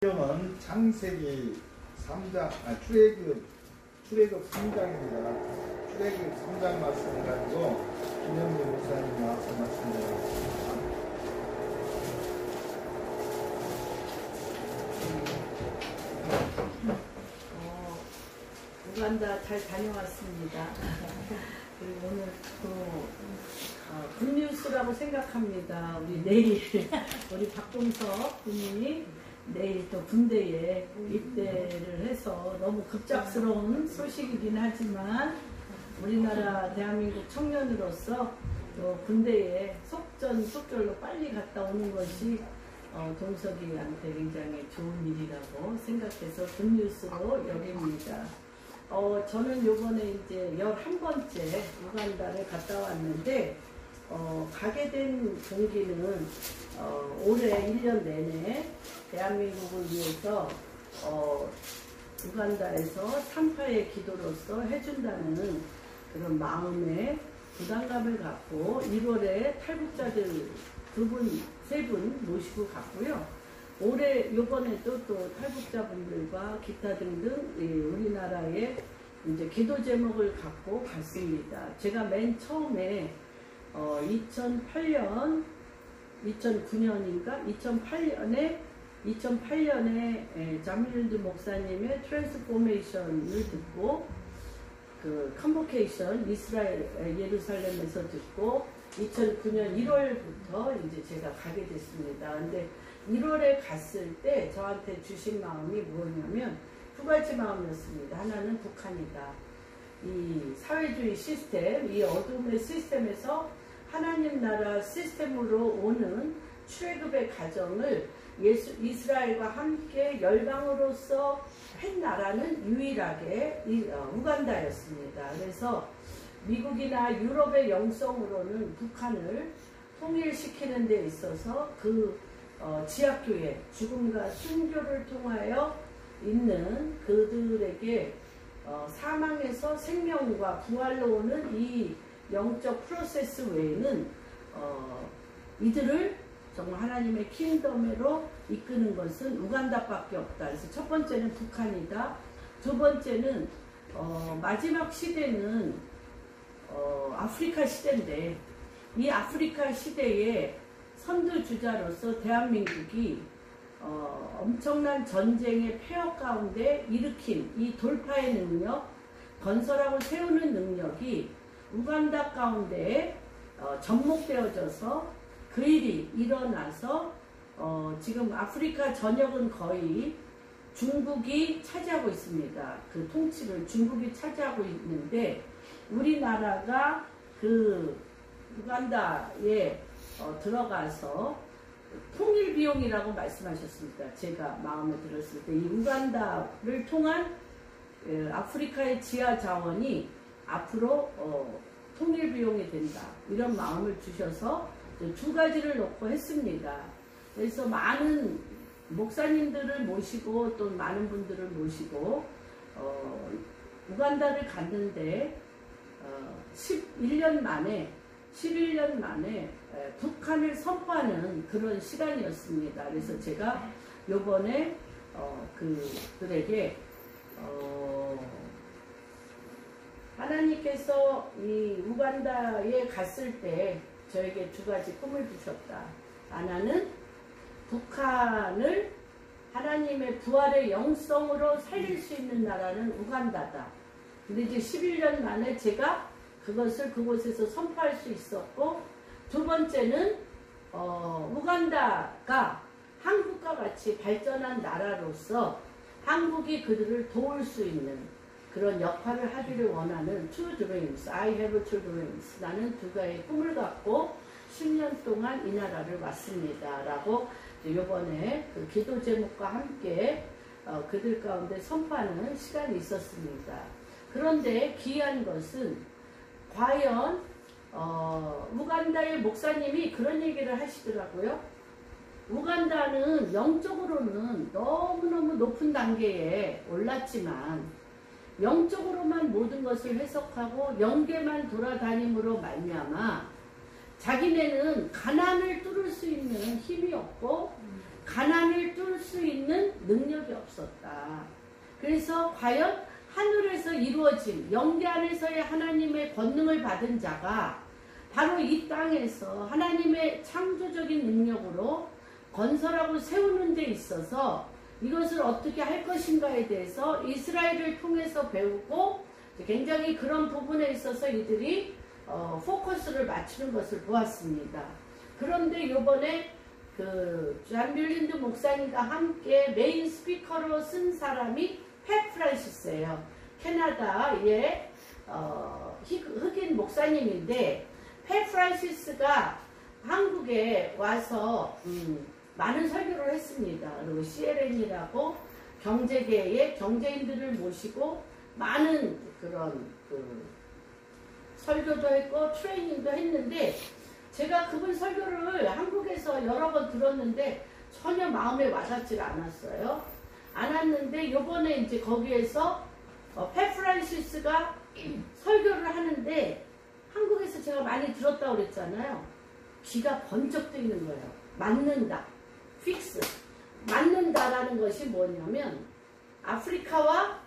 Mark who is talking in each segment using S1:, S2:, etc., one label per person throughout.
S1: 성경은 창세기 3장, 출애굽 3장입니다. 출애굽 3장 말씀을 가지고 김영민 목사님 나와서 말씀드립니다.
S2: 우간다 잘 다녀왔습니다. 그리고 오늘 또 굿뉴스라고 생각합니다. 우리 내일 우리 박봉석 군님이 내일 또 군대에 입대를 해서 너무 급작스러운 소식이긴 하지만 우리나라 대한민국 청년으로서 또 군대에 속전속결로 빨리 갔다 오는 것이 동석이한테 굉장히 좋은 일이라고 생각해서 굿뉴스로 여깁니다. 저는 요번에 이제 11번째 우간다를 갔다 왔는데 가게 된 동기는 올해 1년 내내 대한민국을 위해서 우간다에서 3파의 기도로서 해준다는 그런 마음에 부담감을 갖고 1월에 탈북자들 2분, 3분 모시고 갔고요. 올해 요번에도 또 탈북자분들과 기타 등등 우리나라의 이제 기도 제목을 갖고 갔습니다. 제가 맨 처음에 2008년에 자밀드 목사님의 트랜스포메이션을 듣고 그 컨보케이션 이스라엘 예루살렘에서 듣고 2009년 1월부터 이제 제가 가게 됐습니다. 근데 1월에 갔을 때 저한테 주신 마음이 뭐냐면 두 가지 마음이었습니다. 하나는 북한이다. 이 사회주의 시스템, 이 어둠의 시스템에서 하나님 나라 시스템으로 오는 출애굽의 가정을 이스라엘과 함께 열방으로서 한 나라는 유일하게 우간다였습니다. 그래서 미국이나 유럽의 영성으로는 북한을 통일시키는 데 있어서 그 지하교회, 죽음과 순교를 통하여 있는 그들에게 사망에서 생명과 부활로 오는 이 영적 프로세스 외에는 이들을 정말 하나님의 킹덤으로 이끄는 것은 우간다밖에 없다. 그래서 첫 번째는 북한이다. 두 번째는 마지막 시대는 아프리카 시대인데 이 아프리카 시대에 선두주자로서 대한민국이 엄청난 전쟁의 폐허 가운데 일으킨 이 돌파의 능력, 건설하고 세우는 능력이 우간다 가운데 접목되어져서 그 일이 일어나서 지금 아프리카 전역은 거의 중국이 차지하고 있습니다. 그 통치를 중국이 차지하고 있는데 우리나라가 그 우간다에 들어가서 통일 비용이라고 말씀하셨습니다. 제가 마음에 들었을 때 이 우간다를 통한 아프리카의 지하 자원이 앞으로 통일 비용이 된다. 이런 마음을 주셔서 두 가지를 놓고 했습니다. 그래서 많은 목사님들을 모시고 또 많은 분들을 모시고 우간다를 갔는데 11년 만에 북한을 선포하는 그런 시간이었습니다. 그래서 제가 요번에 그들에게 하나님께서 이 우간다에 갔을 때 저에게 두 가지 꿈을 주셨다. 하나는 북한을 하나님의 부활의 영성으로 살릴 수 있는 나라는 우간다다. 근데 이제 11년 만에 제가 그것을 그곳에서 선포할 수 있었고, 두 번째는 우간다가 한국과 같이 발전한 나라로서 한국이 그들을 도울 수 있는 그런 역할을 하기를 원하는 two dreams, I have two dreams. 나는 두 가지의 꿈을 갖고 10년 동안 이 나라를 왔습니다. 라고 이번에 그 기도 제목과 함께 그들 가운데 선포하는 시간이 있었습니다. 그런데 기이한 것은 과연 우간다의 목사님이 그런 얘기를 하시더라고요. 우간다는 영적으로는 너무너무 높은 단계에 올랐지만 영적으로만 모든 것을 해석하고 영계만 돌아다님으로 말미암아 자기네는 가난을 뚫을 수 있는 힘이 없고 가난을 뚫을 수 있는 능력이 없었다. 그래서 과연 하늘에서 이루어진 영계 안에서의 하나님의 권능을 받은 자가 바로 이 땅에서 하나님의 창조적인 능력으로 건설하고 세우는 데 있어서 이것을 어떻게 할 것인가에 대해서 이스라엘을 통해서 배우고 굉장히 그런 부분에 있어서 이들이 포커스를 맞추는 것을 보았습니다. 그런데 이번에 존 뮬린드 목사님과 함께 메인 스피커로 쓴 사람이 팻 프란시스예요. 캐나다의 흑인 목사님인데 팻 프란시스가 한국에 와서 많은 설교를 했습니다. 그리고 CLN이라고 경제계의 경제인들을 모시고 많은 그런 설교도 했고 트레이닝도 했는데 제가 그분 설교를 한국에서 여러 번 들었는데 전혀 마음에 와닿지 않았어요. 않았는데 요번에 이제 거기에서 팻 프란시스가 설교를 하는데 한국에서 제가 많이 들었다고 그랬잖아요. 귀가 번쩍 뜨이는 거예요. 맞는다. 픽스. 맞는다라는 것이 뭐냐면 아프리카와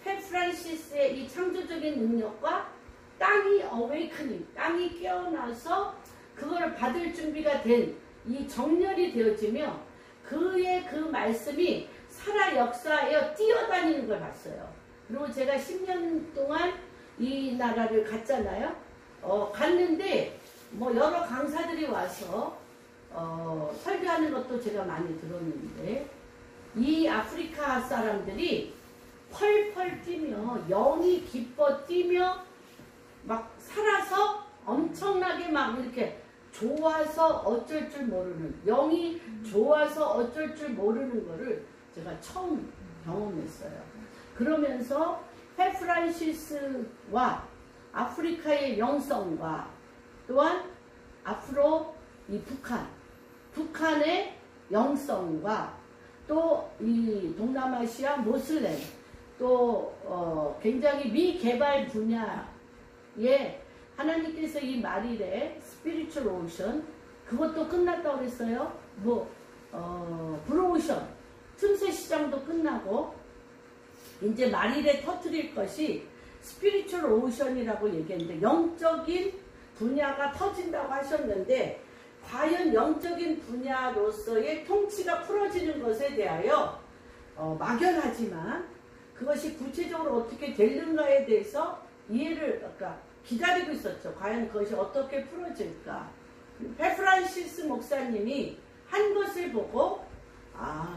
S2: 팻 프란시스의 이 창조적인 능력과 땅이 어웨이크닝, 땅이 깨어나서 그걸 받을 준비가 된 이 정렬이 되어지며 그의 그 말씀이 살아 역사하여 뛰어다니는 걸 봤어요. 그리고 제가 10년 동안 이 나라를 갔잖아요. 갔는데 뭐 여러 강사들이 와서 설교하는 것도 제가 많이 들었는데 이 아프리카 사람들이 펄펄 뛰며 영이 기뻐 뛰며 막 살아서 엄청나게 막 이렇게 좋아서 어쩔 줄 모르는 영이 좋아서 어쩔 줄 모르는 거를 제가 처음 경험했어요. 그러면서 팻 프란시스와 아프리카의 영성과 또한 앞으로 이 북한의 영성과 또 이 동남아시아 모슬렘 또 굉장히 미개발 분야에 하나님께서 이 말일에 스피리추얼 오션 그것도 끝났다고 그랬어요. 브로오션 틈새 시장도 끝나고 이제 말일에 터뜨릴 것이 스피리추얼 오션이라고 얘기했는데 영적인 분야가 터진다고 하셨는데 과연 영적인 분야로서의 통치가 풀어지는 것에 대하여 막연하지만 그것이 구체적으로 어떻게 되는가에 대해서 이해를 기다리고 있었죠. 과연 그것이 어떻게 풀어질까. 팻 프란시스 목사님이 한 것을 보고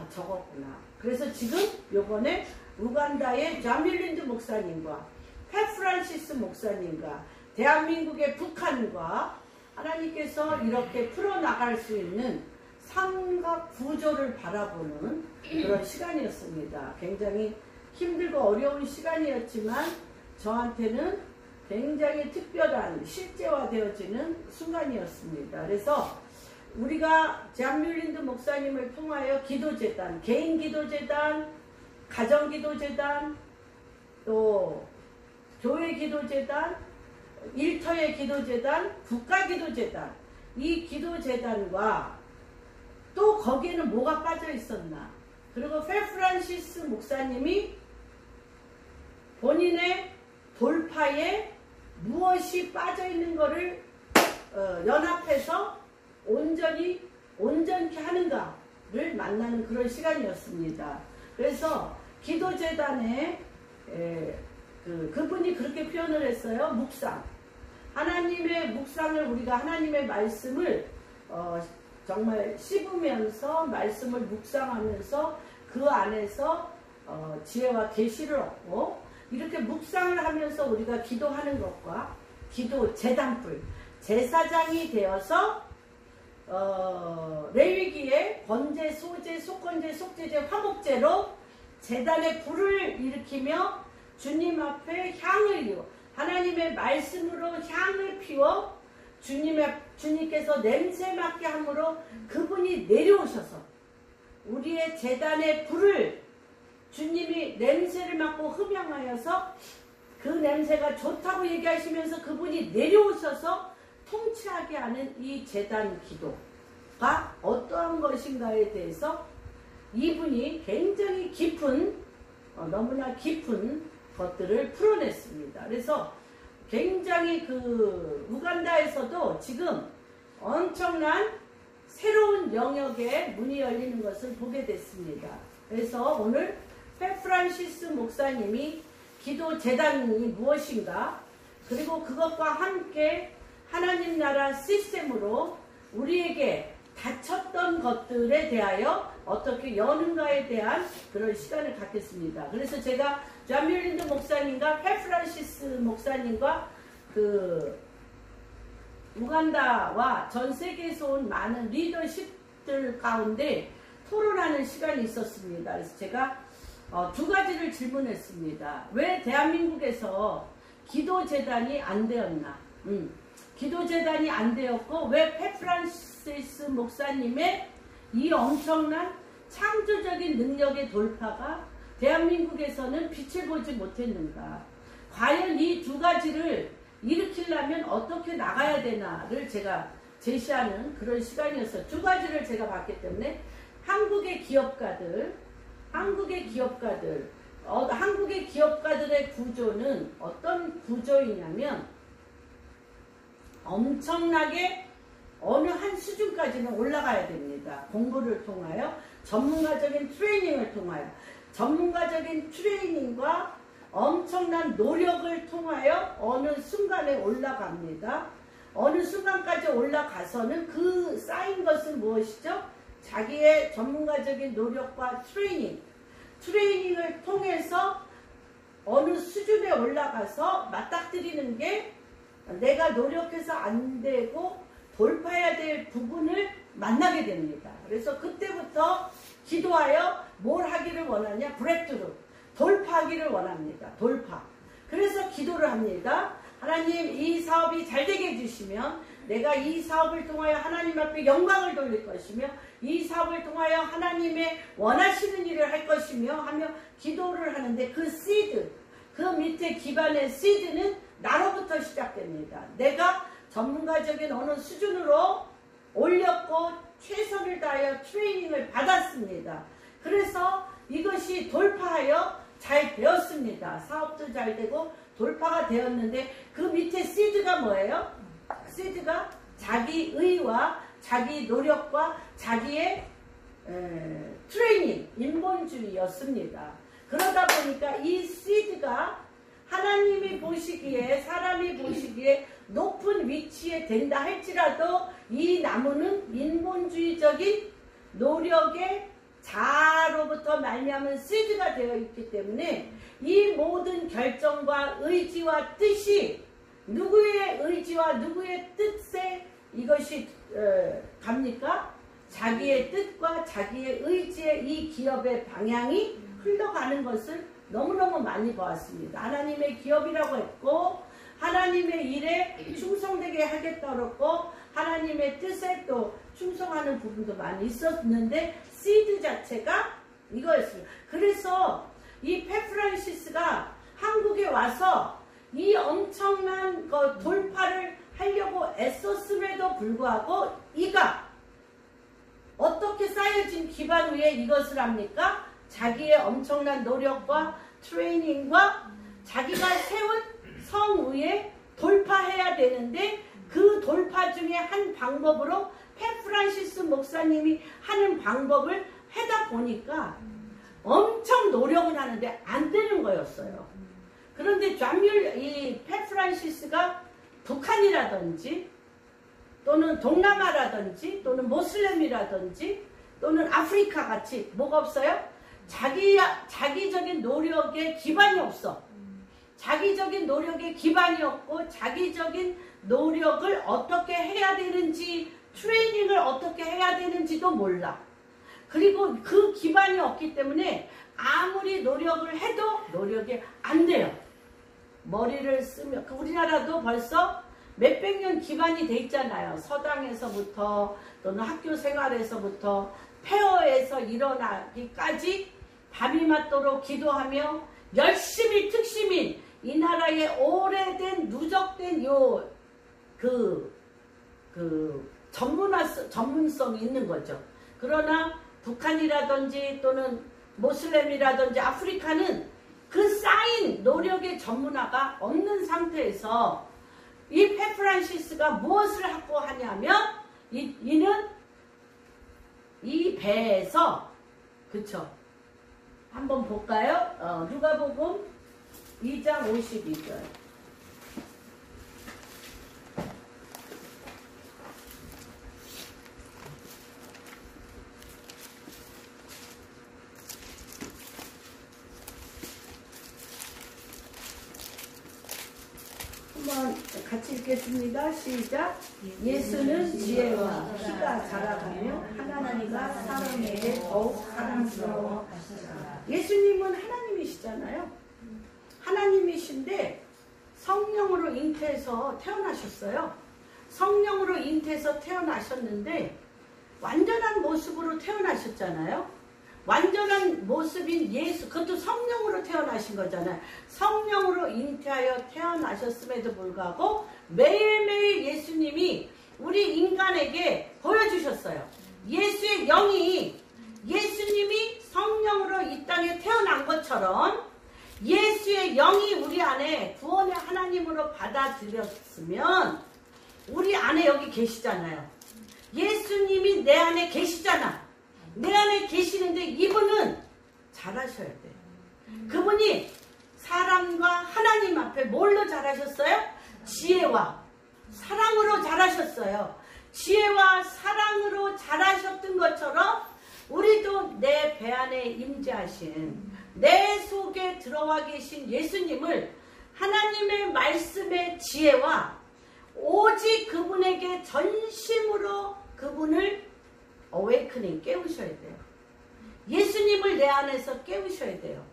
S2: 저거구나. 그래서 지금 요번에 우간다의 존 뮬린드 목사님과 팻 프란시스 목사님과 대한민국의 북한과 하나님께서 이렇게 풀어나갈 수 있는 삼각 구조를 바라보는 그런 시간이었습니다. 굉장히 힘들고 어려운 시간이었지만 저한테는 굉장히 특별한 실제화되어지는 순간이었습니다. 그래서 우리가 존 뮬린드 목사님을 통하여 기도재단, 개인 기도재단, 가정 기도재단, 또 교회 기도재단, 일터의 기도재단, 국가 기도재단, 이 기도재단과 또 거기에는 뭐가 빠져 있었나. 그리고 팻 프란시스 목사님이 본인의 돌파에 무엇이 빠져 있는 것을 연합해서 온전케 하는가를 만나는 그런 시간이었습니다. 그래서 기도재단에 그분이 그렇게 표현을 했어요. 묵상. 하나님의 묵상을 우리가 하나님의 말씀을 정말 씹으면서 말씀을 묵상하면서 그 안에서 지혜와 계시를 얻고 이렇게 묵상을 하면서 우리가 기도하는 것과 기도 제단불 제사장이 되어서 레위기의 번제, 소제, 속건제, 속제제, 화목제로 제단의 불을 일으키며 주님 앞에 향을 이어 하나님의 말씀으로 향을 피워 주님께서 냄새 맡게 함으로 그분이 내려오셔서 우리의 제단의 불을 주님이 냄새를 맡고 흡양하여서 그 냄새가 좋다고 얘기하시면서 그분이 내려오셔서 통치하게 하는 이 제단 기도가 어떠한 것인가에 대해서 이분이 굉장히 깊은 너무나 깊은 것들을 풀어냈습니다. 그래서 굉장히 그 우간다에서도 지금 엄청난 새로운 영역에 문이 열리는 것을 보게 됐습니다. 그래서 오늘 페프란시스 목사님이 기도 재단이 무엇인가, 그리고 그것과 함께 하나님 나라 시스템으로 우리에게 닫혔던 것들에 대하여 어떻게 여는가에 대한 그런 시간을 갖겠습니다. 그래서 제가 존 뮬린더 목사님과 페프란시스 목사님과 그 우간다와 전 세계에서 온 많은 리더십들 가운데 토론하는 시간이 있었습니다. 그래서 제가 두 가지를 질문했습니다. 왜 대한민국에서 기도재단이 안 되었나? 기도재단이 안 되었고 왜 페프란시스 목사님의 이 엄청난 창조적인 능력의 돌파가 대한민국에서는 빛을 보지 못했는가? 과연 이 두 가지를 일으키려면 어떻게 나가야 되나를 제가 제시하는 그런 시간이었어요. 두 가지를 제가 봤기 때문에 한국의 기업가들의 구조는 어떤 구조이냐면 엄청나게 어느 한 수준까지는 올라가야 됩니다. 공부를 통하여 전문가적인 트레이닝을 통하여 전문가적인 트레이닝과 엄청난 노력을 통하여 어느 순간에 올라갑니다. 어느 순간까지 올라가서는 그 쌓인 것은 무엇이죠? 자기의 전문가적인 노력과 트레이닝을 통해서 어느 수준에 올라가서 맞닥뜨리는 게 내가 노력해서 안 되고 돌파해야 될 부분을 만나게 됩니다. 그래서 그때부터 기도하여 뭘 하기를 원하냐? 브레이크스루, 돌파하기를 원합니다. 돌파. 그래서 기도를 합니다. 하나님, 이 사업이 잘 되게 해주시면 내가 이 사업을 통하여 하나님 앞에 영광을 돌릴 것이며 이 사업을 통하여 하나님의 원하시는 일을 할 것이며 하며 기도를 하는데 그 시드, 그 밑에 기반의 시드는 나로부터 시작됩니다. 내가 전문가적인 어느 수준으로 올렸고 최선을 다하여 트레이닝을 받았습니다. 그래서 이것이 돌파하여 잘 되었습니다. 사업도 잘 되고 돌파가 되었는데 그 밑에 시드가 뭐예요? 시드가 자기의와 자기 노력과 자기의 트레이닝, 인본주의였습니다. 그러다 보니까 이 시드가 하나님이 보시기에, 사람이 보시기에 높은 위치에 된다 할지라도 이 나무는 인본주의적인 노력의 자아로부터 말미암은 시드가 되어 있기 때문에 이 모든 결정과 의지와 뜻이 누구의 의지와 누구의 뜻에 이것이 갑니까? 자기의 뜻과 자기의 의지에 이 기업의 방향이 흘러가는 것을 너무너무 많이 보았습니다. 하나님의 기업이라고 했고 하나님의 일에 충성되게 하겠다고 했고 하나님의 뜻에 또 충성하는 부분도 많이 있었는데 시드 자체가 이거였습니다. 그래서 이 페프란시스가 한국에 와서 이 엄청난 돌파를 하려고 애썼음에도 불구하고 이가 어떻게 쌓여진 기반 위에 이것을 합니까? 자기의 엄청난 노력과 트레이닝과 자기가 세운 성 위에 돌파해야 되는데 그 돌파 중에 한 방법으로 페프란시스 목사님이 하는 방법을 하다 보니까 엄청 노력은 하는데 안 되는 거였어요. 그런데 이 페프란시스가 북한이라든지 또는 동남아라든지 또는 모슬렘이라든지 또는 아프리카 같이 뭐가 없어요? 자기적인 노력에 기반이 없어. 자기적인 노력에 기반이 없고 자기적인 노력을 어떻게 해야 되는지 트레이닝을 어떻게 해야 되는지도 몰라. 그리고 그 기반이 없기 때문에 아무리 노력을 해도 노력이 안 돼요. 머리를 쓰면 우리나라도 벌써 몇백 년 기반이 돼 있잖아요. 서당에서부터 또는 학교 생활에서부터 폐허에서 일어나기까지 밤이 맞도록 기도하며 열심히 특심인 이 나라의 오래된 누적된 전문성이 있는 거죠. 그러나 북한이라든지 또는 모슬렘이라든지 아프리카는 그 쌓인 노력의 전문화가 없는 상태에서 이 페프란시스가 무엇을 하고 하냐면 이는 이 배에서 그쵸? 한번 볼까요? 누가복음 2장 52절. 한번 같이 읽겠습니다. 시작. 예수는 지혜와 키가 자라가며 하나님과 사람에게 더욱 사랑스러워 하시더라. 예수님은 하나님이시잖아요. 하나님이신데 성령으로 잉태해서 태어나셨어요. 성령으로 잉태해서 태어나셨는데 완전한 모습으로 태어나셨잖아요. 완전한 모습인 예수, 그것도 성령으로 태어나신 거잖아요. 성령으로 잉태하여 태어나셨음에도 불구하고 매일매일 예수님이 우리 인간에게 보여주셨어요. 예수의 영이, 예수님이 성령으로 이 땅에 태어난 것처럼 예수의 영이 우리 안에 구원의 하나님으로 받아들였으면 우리 안에 여기 계시잖아요. 예수님이 내 안에 계시잖아. 내 안에 계시는데 이분은 잘하셔야 돼요. 그분이 사람과 하나님 앞에 뭘로 잘하셨어요? 지혜와 사랑으로 잘하셨어요. 지혜와 사랑으로 잘하셨던 것처럼 우리도 내 배 안에 임재하신, 내 속에 들어와 계신 예수님을 하나님의 말씀의 지혜와 오직 그분에게 전심으로 그분을 awakening, 깨우셔야 돼요. 예수님을 내 안에서 깨우셔야 돼요.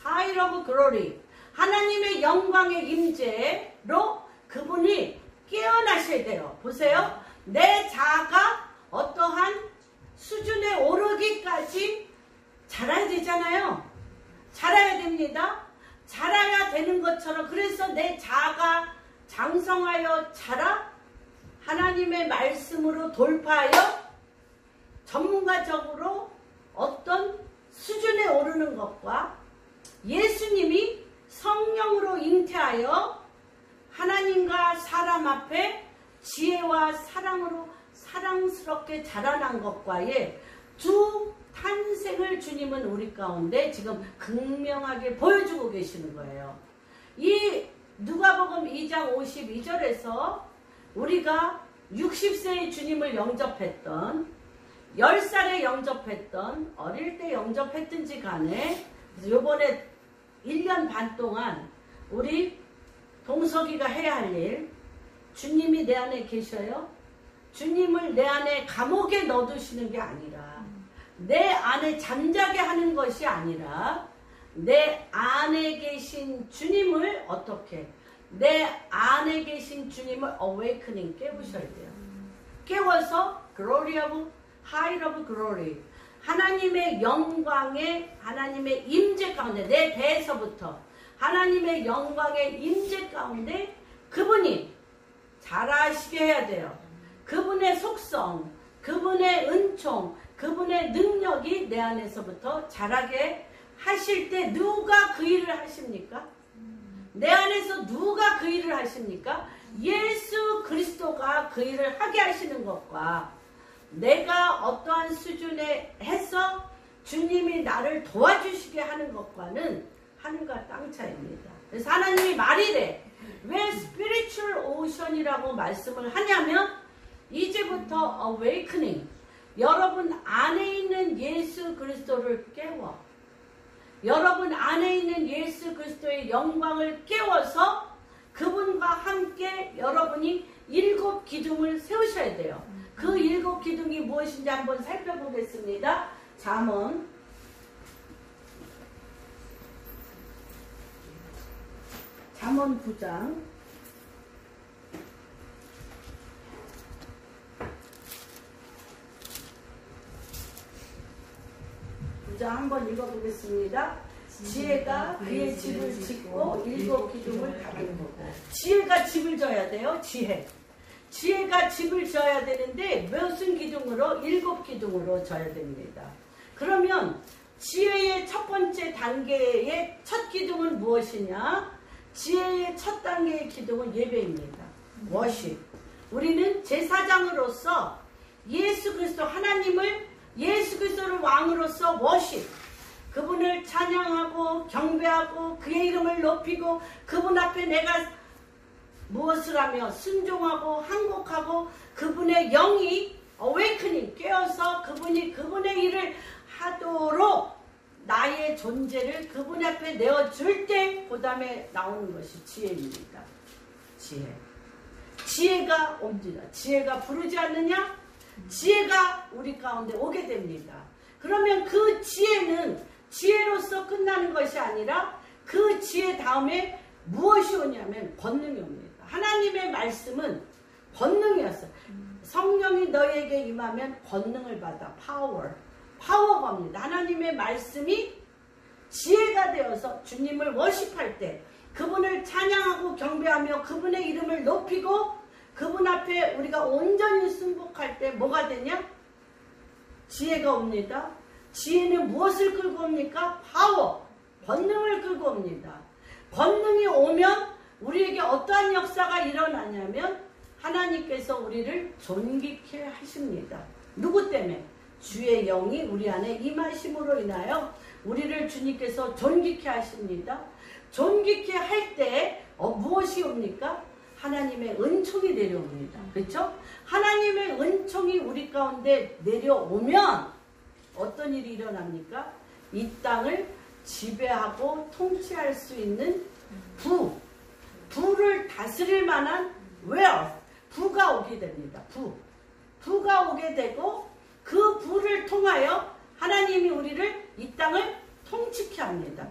S2: High of glory, 하나님의 영광의 임재로 그분이 깨어나셔야 돼요. 보세요. 내 자아가 어떠한 수준에 오르기까지 자라야 되잖아요. 자라야 됩니다. 자라야 되는 것처럼, 그래서 내 자아가 장성하여 자라 하나님의 말씀으로 돌파하여 전문가적으로 어떤 수준에 오르는 것과 예수님이 성령으로 잉태하여 하나님과 사람 앞에 지혜와 사랑으로 사랑스럽게 자라난 것과의 두 탄생을 주님은 우리 가운데 지금 극명하게 보여주고 계시는 거예요. 이 누가복음 2장 52절에서 우리가 60세의 주님을 영접했던, 10살에 영접했던, 어릴 때 영접했든지 간에 요번에 1년 반 동안 우리 동석이가 해야 할 일, 주님이 내 안에 계셔요. 주님을 내 안에 감옥에 넣어두시는 게 아니라, 내 안에 잠자게 하는 것이 아니라, 내 안에 계신 주님을 어떻게, 내 안에 계신 주님을 awakening, 깨우셔야 돼요. 깨워서 glory of, high of glory, 하나님의 영광의, 하나님의 임재 가운데, 내 배에서부터 하나님의 영광의 임재 가운데 그분이 자라시게 해야 돼요. 그분의 속성, 그분의 은총, 그분의 능력이 내 안에서부터 자라게 하실 때 누가 그 일을 하십니까? 내 안에서 누가 그 일을 하십니까? 예수 그리스도가 그 일을 하게 하시는 것과 내가 어떠한 수준에 해서 주님이 나를 도와주시게 하는 것과는 하늘과 땅 차이입니다. 그래서 하나님이 말이래. 왜 spiritual ocean이라고 말씀을 하냐면 이제부터 awakening, 여러분 안에 있는 예수 그리스도를 깨워, 여러분 안에 있는 예수 그리스도의 영광을 깨워서 그분과 함께 여러분이 7 기둥을 세우셔야 돼요. 그 7 기둥이 무엇인지 한번 살펴보겠습니다. 잠언 9장 9장 한번 읽어보겠습니다. 지혜가 그의 집을 짓고 7 기둥을 다루는 거고, 지혜가 집을 져야 돼요. 지혜. 지혜가 집을 지어야 되는데 무슨 기둥으로? 7기둥으로 져야 됩니다. 그러면 지혜의 첫 번째 단계의 첫 기둥은 무엇이냐? 지혜의 첫 단계의 기둥은 예배입니다. 워십. 우리는 제사장으로서 예수 그리스도 하나님을 예수 그리스도를 왕으로서 워십. 그분을 찬양하고 경배하고 그의 이름을 높이고 그분 앞에 내가 무엇을 하며 순종하고 항복하고 그분의 영이 awakening 깨어서 그분이 그분의 일을 하도록 나의 존재를 그분 앞에 내어줄 때 그 다음에 나오는 것이 지혜입니다. 지혜. 지혜가 옵니다. 지혜가 부르지 않느냐? 지혜가 우리 가운데 오게 됩니다. 그러면 그 지혜는 지혜로서 끝나는 것이 아니라 그 지혜 다음에 무엇이 오냐면 권능이 옵니다. 하나님의 말씀은 권능이었어요. 성령이 너에게 임하면 권능을 받아. 파워가 옵니다. 하나님의 말씀이 지혜가 되어서 주님을 워십할 때 그분을 찬양하고 경배하며 그분의 이름을 높이고 그분 앞에 우리가 온전히 순복할 때 뭐가 되냐? 지혜가 옵니다. 지혜는 무엇을 끌고 옵니까? 파워, 권능을 끌고 옵니다. 권능이 오면 우리에게 어떠한 역사가 일어나냐면 하나님께서 우리를 존귀케 하십니다. 누구 때문에? 주의 영이 우리 안에 임하심으로 인하여 우리를 주님께서 존귀케 하십니다. 존귀케 할 때 무엇이 옵니까? 하나님의 은총이 내려옵니다. 그렇죠? 하나님의 은총이 우리 가운데 내려오면 어떤 일이 일어납니까? 이 땅을 지배하고 통치할 수 있는 부를 다스릴 만한 wealth, 부가 오게 됩니다. 부가 오게 되고 그 부를 통하여 하나님이 우리를 이 땅을 통치케 합니다.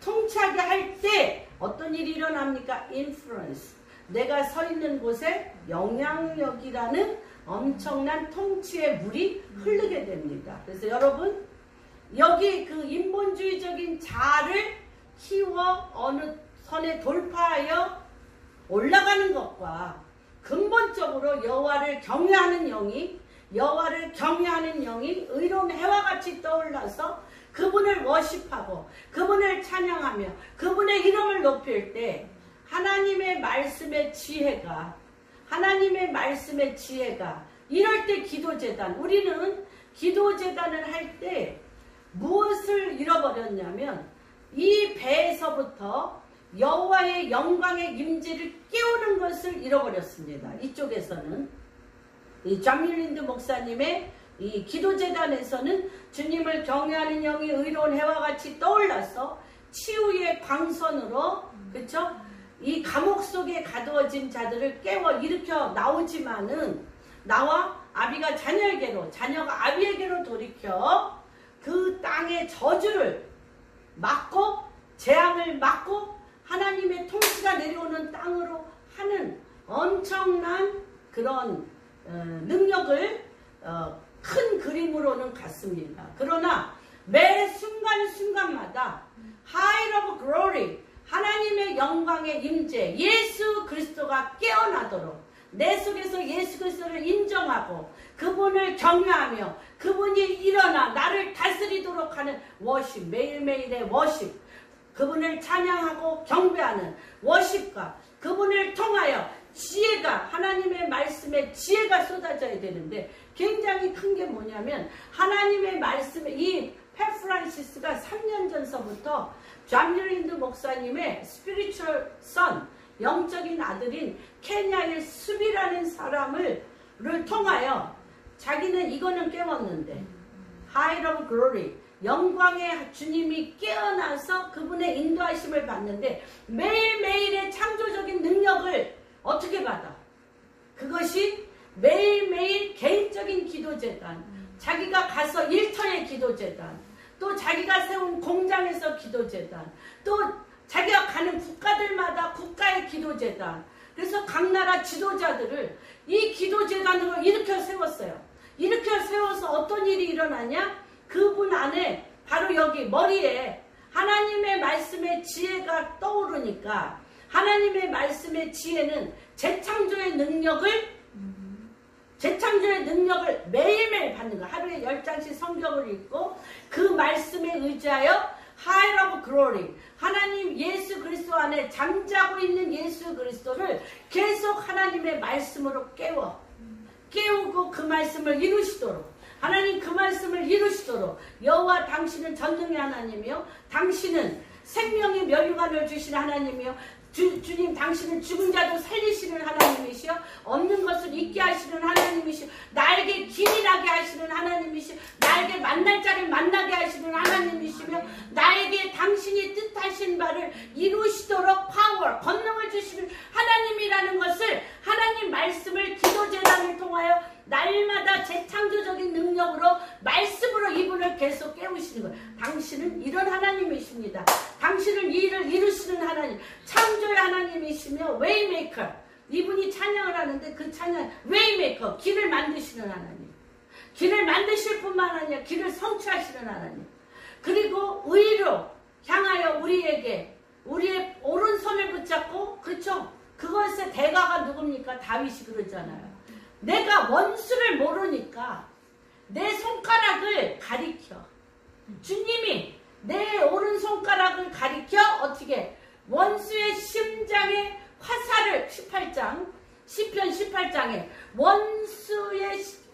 S2: 통치하게 할 때 어떤 일이 일어납니까? influence. 내가 서 있는 곳에 영향력이라는 엄청난 통치의 물이 흐르게 됩니다. 그래서 여러분 여기 그 인본주의적인 자아를 키워 어느 선에 돌파하여 올라가는 것과 근본적으로 여호와를 경외하는 영이 의로운 해와 같이 떠올라서 그분을 워십하고 그분을 찬양하며 그분의 이름을 높일 때 하나님의 말씀의 지혜가 이럴 때 기도제단, 우리는 기도제단을 할 때 무엇을 잃어버렸냐면 이 배에서부터 여호와의 영광의 임재를 깨우는 것을 잃어버렸습니다. 이쪽에서는 이 잠밀린드 목사님의 이 기도재단에서는 주님을 경외하는 영이 의로운 해와 같이 떠올라서 치유의 광선으로 그쵸? 이 감옥 속에 가두어진 자들을 깨워 일으켜 나오지만은 나와 아비가 자녀에게로 자녀가 아비에게로 돌이켜 그 땅의 저주를 막고 재앙을 막고 하나님의 통치가 내려오는 땅으로 하는 엄청난 그런 능력을 큰 그림으로는 갖습니다. 그러나 매 순간순간마다 High of Glory 하나님의 영광의 임재 예수 그리스도가 깨어나도록 내 속에서 예수 그리스도를 인정하고 그분을 경외하며 그분이 일어나 나를 다스리도록 하는 워십, 매일매일의 워십, 그분을 찬양하고 경배하는 워십과 그분을 통하여 지혜가 하나님의 말씀에 지혜가 쏟아져야 되는데 굉장히 큰 게 뭐냐면 하나님의 말씀에 이 페프란시스가 3년 전서부터 잠밀린드 목사님의 스피리추얼 선 영적인 아들인 케냐의 수비라는 사람을 통하여 자기는 이거는 깨웠는데 High of Glory 영광의 주님이 깨어나서 그분의 인도하심을 받는데 매일매일의 창조적인 능력을 어떻게 받아? 그것이 매일매일 개인적인 기도재단, 자기가 가서 일터의 기도재단, 또 자기가 세운 공장에서 기도재단, 또 자기가 가는 국가들마다 국가의 기도재단. 그래서 각 나라 지도자들을 이 기도재단으로 일으켜 세웠어요. 일으켜 세워서 어떤 일이 일어나냐? 그분 안에 바로 여기 머리에 하나님의 말씀의 지혜가 떠오르니까 하나님의 말씀의 지혜는 재창조의 능력을 매일매일 받는 거. 하루에 10장씩 성경을 읽고 그 말씀에 의지하여 High of Glory, 하나님 예수 그리스도 안에 잠자고 있는 예수 그리스도를 계속 하나님의 말씀으로 깨우고 그 말씀을 이루시도록, 하나님 그 말씀을 이루시도록, 여호와 당신은 전능의 하나님이요 당신은 생명의 면류관을 주시는 하나님이요 주님 당신은 죽은 자도 살리시는 하나님이시여, 없는 것을 있게 하시는 하나님이시여, 나에게 길이 나게 하시는 하나님이시여, 나에게 만날 자를 만나게 하시는 하나님이시며, 나에게 당신이 뜻하신 바를 이루시도록 파워, 권능을 주시는 하나님이라는 것을, 하나님 말씀을 기도제단을 통하여 날마다 재창조적인 능력으로 말씀으로 이분을 계속 깨우시는 거예요. 당신은 이런 하나님이십니다. 당신은 이 일을 이루시는 하나님, 창조의 하나님이시며 웨이메이커, 이분이 찬양을 하는데 그 찬양 웨이메이커, 길을 만드시는 하나님, 길을 만드실 뿐만 아니라 길을 성취하시는 하나님, 그리고 의로 향하여 우리에게 우리의 오른손을 붙잡고, 그렇죠? 그것의 대가가 누굽니까? 다윗이 그러잖아요. 내가 원수를 모르니까 내 손가락을 가리켜, 주님이 내 오른손가락을 가리켜 어떻게 원수의 심장에 화살을, 18장 시편 18장에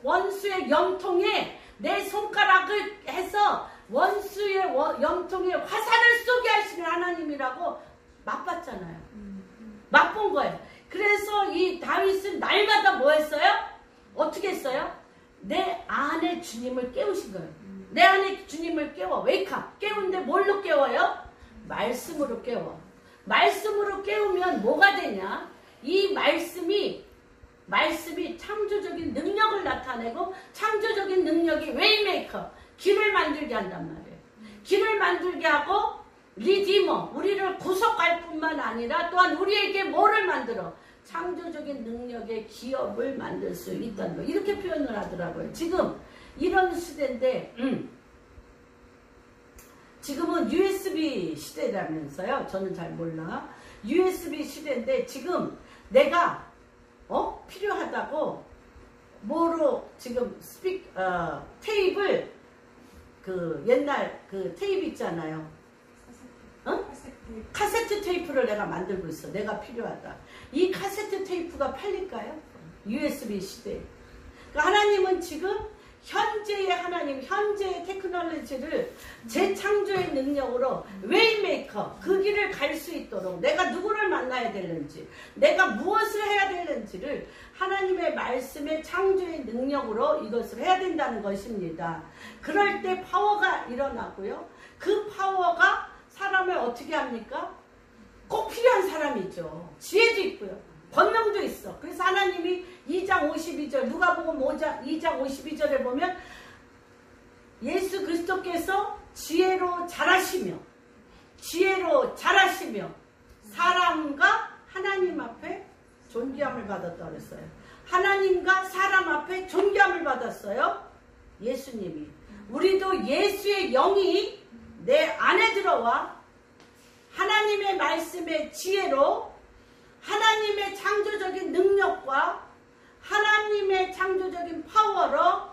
S2: 원수의 염통에 내 손가락을 해서 원수의 염통에 화살을 쏘게 하시는 하나님이라고 맛봤잖아요. 맛본 거예요. 그래서 이 다윗은 날마다 뭐 했어요? 어떻게 했어요? 내 안에 주님을 깨우신 거예요. 내 안에 주님을 깨워. 웨이크업. 깨우는데 뭘로 깨워요? 말씀으로 깨워. 말씀으로 깨우면 뭐가 되냐? 이 말씀이 창조적인 능력을 나타내고, 창조적인 능력이 웨이메이커, 길을 만들게 한단 말이에요. 길을 만들게 하고, 리디머, 우리를 구속할 뿐만 아니라 또한 우리에게 뭐를 만들어? 창조적인 능력의 기업을 만들 수 있다는 거. 이렇게 표현을 하더라고요. 지금 이런 시대인데, 지금은 USB 시대라면서요. 저는 잘 몰라. USB 시대인데 지금 내가 필요하다고 뭐로 지금 테이프를, 그 옛날 그 테이프 있잖아요. 카세트 테이프를 내가 만들고 있어. 내가 필요하다. 이 카세트 테이프가 팔릴까요? USB 시대에. 그러니까 하나님은 지금 현재의 하나님, 현재의 테크놀로지를 재창조의 능력으로 웨이메이커, 그 길을 갈 수 있도록, 내가 누구를 만나야 되는지, 내가 무엇을 해야 되는지를 하나님의 말씀의 창조의 능력으로 이것을 해야 된다는 것입니다. 그럴 때 파워가 일어나고요. 그 파워가 사람을 어떻게 합니까? 꼭 필요한 사람이죠. 지혜도 있고요. 권능도 있어. 그래서 하나님이 2장 52절, 누가복음 2장 52절에 보면 예수 그리스도께서 지혜로 자라시며 사람과 하나님 앞에 존귀함을 받았다 그랬어요. 하나님과 사람 앞에 존귀함을 받았어요. 예수님이. 우리도 예수의 영이 내 안에 들어와 하나님의 말씀의 지혜로, 하나님의 창조적인 능력과 하나님의 창조적인 파워로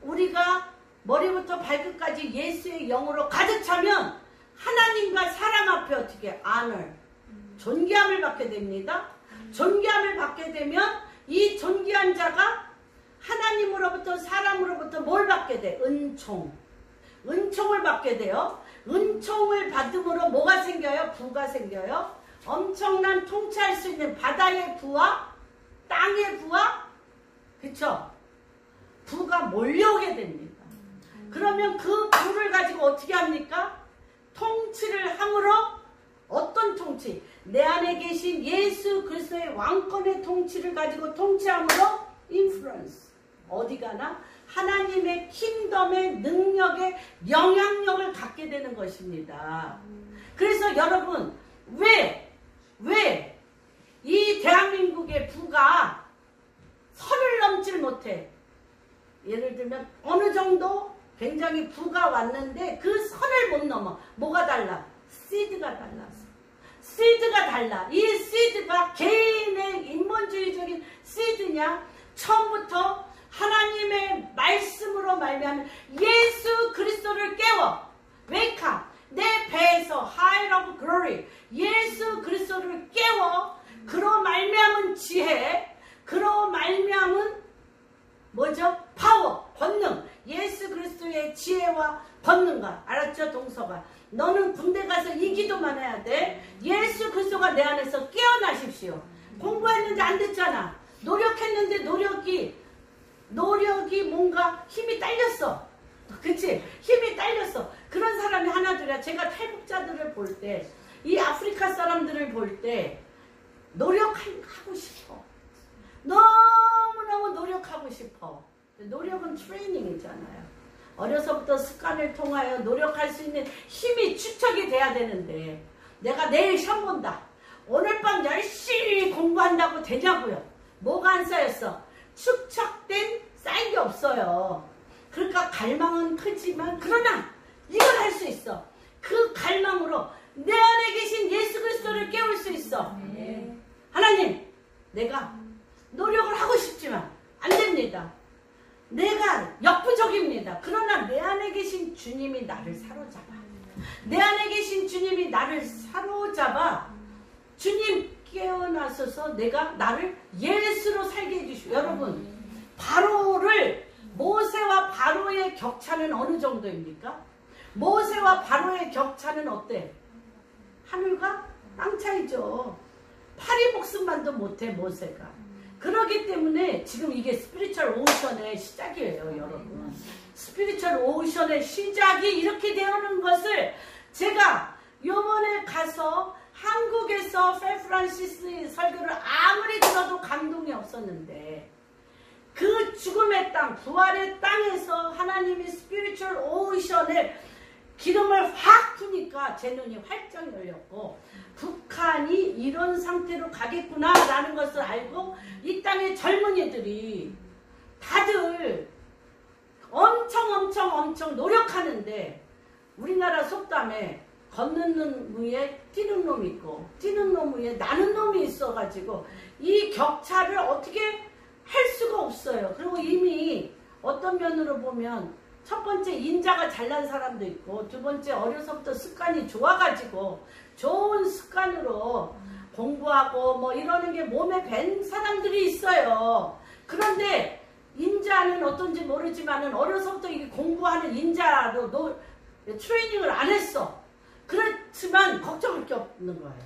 S2: 우리가 머리부터 발끝까지 예수의 영으로 가득 차면 하나님과 사람 앞에 어떻게 존귀함을 받게 됩니다. 존귀함을 받게 되면 이 존귀한 자가 하나님으로부터 사람으로부터 뭘 받게 돼? 은총을 받게 돼요. 은총을 받음으로 뭐가 생겨요? 부가 생겨요. 엄청난 통치할 수 있는 바다의 부와 땅의 부와, 그쵸? 부가 몰려오게 됩니다. 그러면 그 부를 가지고 어떻게 합니까? 통치를 함으로, 어떤 통치? 내 안에 계신 예수 그리스도의 왕권의 통치를 가지고 통치함으로 인플루언스. 어디 가나? 하나님의 킹덤의 능력의 영향력을 갖게 되는 것입니다. 그래서 여러분, 왜 이 대한민국의 부가 선을 넘질 못해? 예를 들면 어느 정도 굉장히 부가 왔는데 그 선을 못 넘어. 뭐가 달라? 시드가 달라서. 시드가 달라. 이 시드가 개인의 인본주의적인 시드냐? 처음부터 하나님의 말씀으로 말미암아 예수 그리스도를 깨워. 웨이크업. 내 배에서 high of glory. 예수 그리스도를 깨워. 그로 말미암은 지혜. 그로 말미암은 뭐죠? 파워, 권능. 예수 그리스도의 지혜와 권능과. 알았죠? 동서가. 너는 군대 가서 이 기도만 해야 돼. 예수 그리스도가 내 안에서 깨어나십시오. 공부했는데 안 됐잖아. 노력했는데 노력이 뭔가 힘이 딸렸어. 그치? 힘이 딸렸어. 그런 사람이 하나둘이야. 제가 탈북자들을 볼 때, 이 아프리카 사람들을 볼 때 노력하고 싶어. 너무너무 노력하고 싶어. 노력은 트레이닝이잖아요. 어려서부터 습관을 통하여 노력할 수 있는 힘이 축적이 돼야 되는데, 내가 내일 시험 본다. 오늘 밤 열심히 공부한다고 되냐고요. 뭐가 안 쌓였어? 축적된 쌓인 게 없어요. 그러니까 갈망은 크지만, 그러나 이걸 할 수 있어. 그 갈망으로 내 안에 계신 예수 그리스도를 깨울 수 있어. 하나님, 내가 노력을 하고 싶지만 안 됩니다. 내가 역부족입니다. 그러나 내 안에 계신 주님이 나를 사로잡아. 내 안에 계신 주님이 나를 사로잡아. 주님 깨어나셔서 나를 예수로 살게 해주시오. 여러분, 모세와 바로의 격차는 어느 정도입니까? 모세와 바로의 격차는 어때? 하늘과 땅 차이죠. 파리복습만도 못해 모세가. 그렇기 때문에 지금 이게 스피리추얼 오션의 시작이에요, 여러분. 스피리추얼 오션의 시작이 이렇게 되는 것을 제가 요번에 가서 한국에서 샌프란시스코 설교를 아무리 들어도 감동이 없었는데, 그 죽음의 땅, 부활의 땅에서 하나님이 스피리추얼 오션의 기름을 확 푸니까 제 눈이 활짝 열렸고, 북한이 이런 상태로 가겠구나 라는 것을 알고 이 땅의 젊은이들이 다들 엄청 노력하는데, 우리나라 속담에 걷는 놈 위에 뛰는 놈이 있고 뛰는 놈 위에 나는 놈이 있어가지고 이 격차를 어떻게 할 수가 없어요. 그리고 이미 어떤 면으로 보면 첫 번째 인자가 잘난 사람도 있고, 두 번째 어려서부터 습관이 좋아가지고 좋은 습관으로 공부하고 뭐 이러는 게 몸에 밴 사람들이 있어요. 그런데 인자는 어떤지 모르지만은 어려서부터 이게 공부하는 인자로 트레이닝을 안 했어. 그렇지만 걱정할 게 없는 거예요.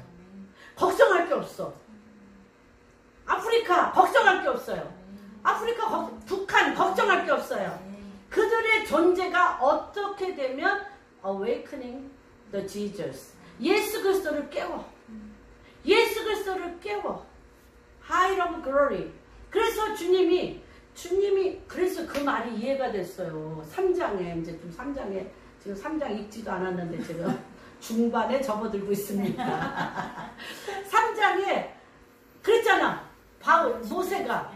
S2: 걱정할 게 없어. 아프리카 걱정할 게 없어요. 북한 걱정할 게 없어요. 그들의 존재가 어떻게 되면 awakening the Jesus. 예수 그리스도를 깨워. 예수 그리스도를 깨워. High of glory. 그래서 주님이 그래서 그 말이 이해가 됐어요. 3장에 이제 좀 3장에 지금 3장 읽지도 않았는데 지금 중반에 접어들고 있습니다. 3장에 그랬잖아. 모세가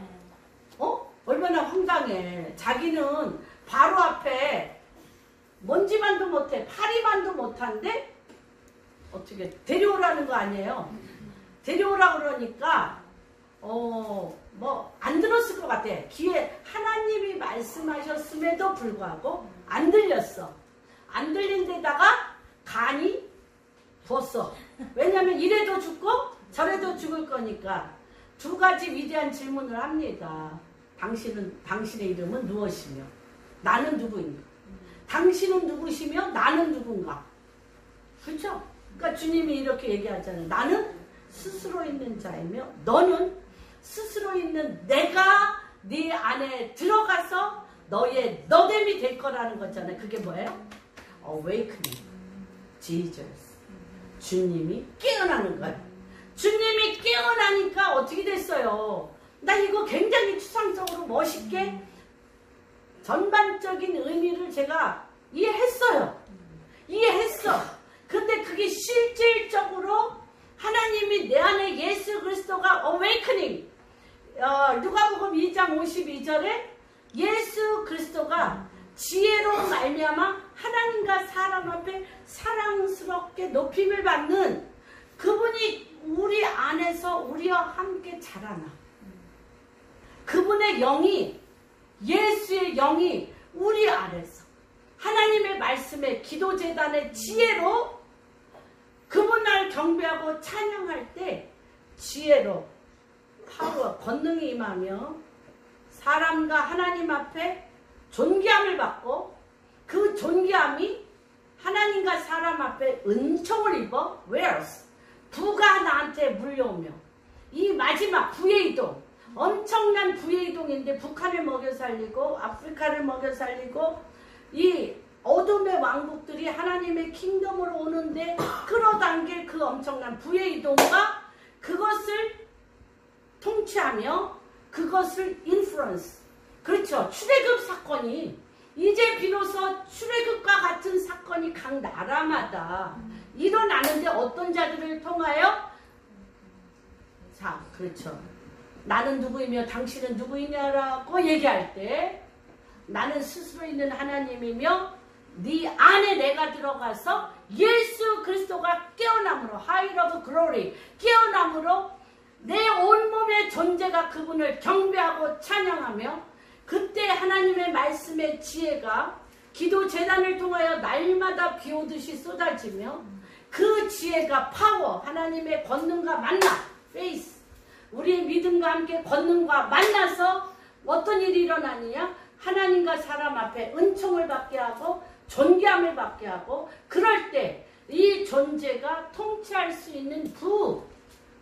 S2: 얼마나 황당해. 자기는 바로 앞에 먼지만도 못해, 파리만도 못한데 어떻게 데려오라는 거 아니에요. 데려오라 그러니까 뭐 안 들었을 것 같아. 귀에 하나님이 말씀하셨음에도 불구하고 안 들렸어. 안 들린 데다가 간이 부었어. 왜냐면 이래도 죽고 저래도 죽을 거니까. 두 가지 위대한 질문을 합니다. 당신의 이름은 무엇이며 나는 누구인가? 당신은 누구시며 나는 누군가? 그렇죠? 그러니까 주님이 이렇게 얘기하잖아요. 나는 스스로 있는 자이며 너는 스스로 있는 내가 네 안에 들어가서 너의 너됨이 될 거라는 거잖아요. 그게 뭐예요? Awakening Jesus. 주님이 깨어나는 거예요. 주님이 깨어나니까 어떻게 됐어요? 나 이거 굉장히 추상적으로 멋있게 전반적인 의미를 제가 이해했어요. 근데 그게 실질적으로 하나님이 내 안에 예수 그리스도가 awakening. 누가복음 2장 52절에 예수 그리스도가 지혜로 말미암아 하나님과 사람 앞에 사랑스럽게 높임을 받는 그분이 우리 안에서 우리와 함께 자라나. 그분의 영이, 예수의 영이 우리 안에서 하나님의 말씀에 기도재단의 지혜로 그분을 경배하고 찬양할 때 지혜로 파워, 권능이 임하며 사람과 하나님 앞에 존귀함을 받고 그 존귀함이 하나님과 사람 앞에 은총을 입어 whereas 부가 나한테 물려오며 이 마지막 부의 이동, 엄청난 부의 이동인데 북한을 먹여 살리고 아프리카를 먹여 살리고 이 어둠의 왕국들이 하나님의 킹덤으로 오는데 끌어당길 그 엄청난 부의 이동과 그것을 통치하며 그것을 인플루언스. 그렇죠. 출애굽 사건이 이제 비로소 출애굽과 같은 사건이 각 나라마다 일어나는데 어떤 자들을 통하여 자, 그렇죠. 나는 누구이며 당신은 누구이냐라고 얘기할 때 나는 스스로 있는 하나님이며 네 안에 내가 들어가서 예수 그리스도가 깨어남으로 하이 오브 글로리 깨어남으로 내 온몸의 존재가 그분을 경배하고 찬양하며 그때 하나님의 말씀의 지혜가 기도 재단을 통하여 날마다 비오듯이 쏟아지며 그 지혜가 파워 하나님의 권능과 만나 페이스 우리의 믿음과 함께 권능과 만나서 어떤 일이 일어나느냐 하나님과 사람 앞에 은총을 받게 하고 존귀함을 받게 하고 그럴 때 이 존재가 통치할 수 있는 부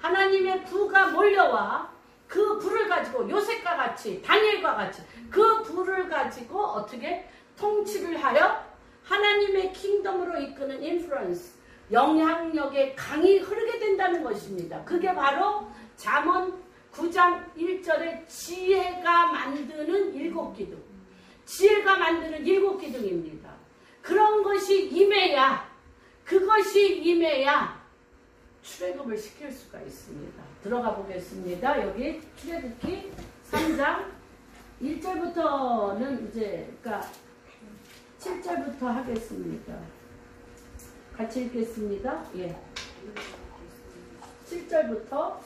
S2: 하나님의 부가 몰려와 그 부를 가지고 요셉과 같이 다니엘과 같이 그 부를 가지고 어떻게 통치를 하여 하나님의 킹덤으로 이끄는 인플루언스 영향력의 강이 흐르게 된다는 것입니다. 그게 바로 잠언 9장 1절에 지혜가 만드는 일곱 기둥 지혜가 만드는 일곱 기둥입니다. 그런 것이 임해야 그것이 임해야 출애굽을 시킬 수가 있습니다. 들어가 보겠습니다. 여기 출애굽기 3장 1절부터는 이제 그러니까 7절부터 하겠습니다. 같이 읽겠습니다. 예. 7절부터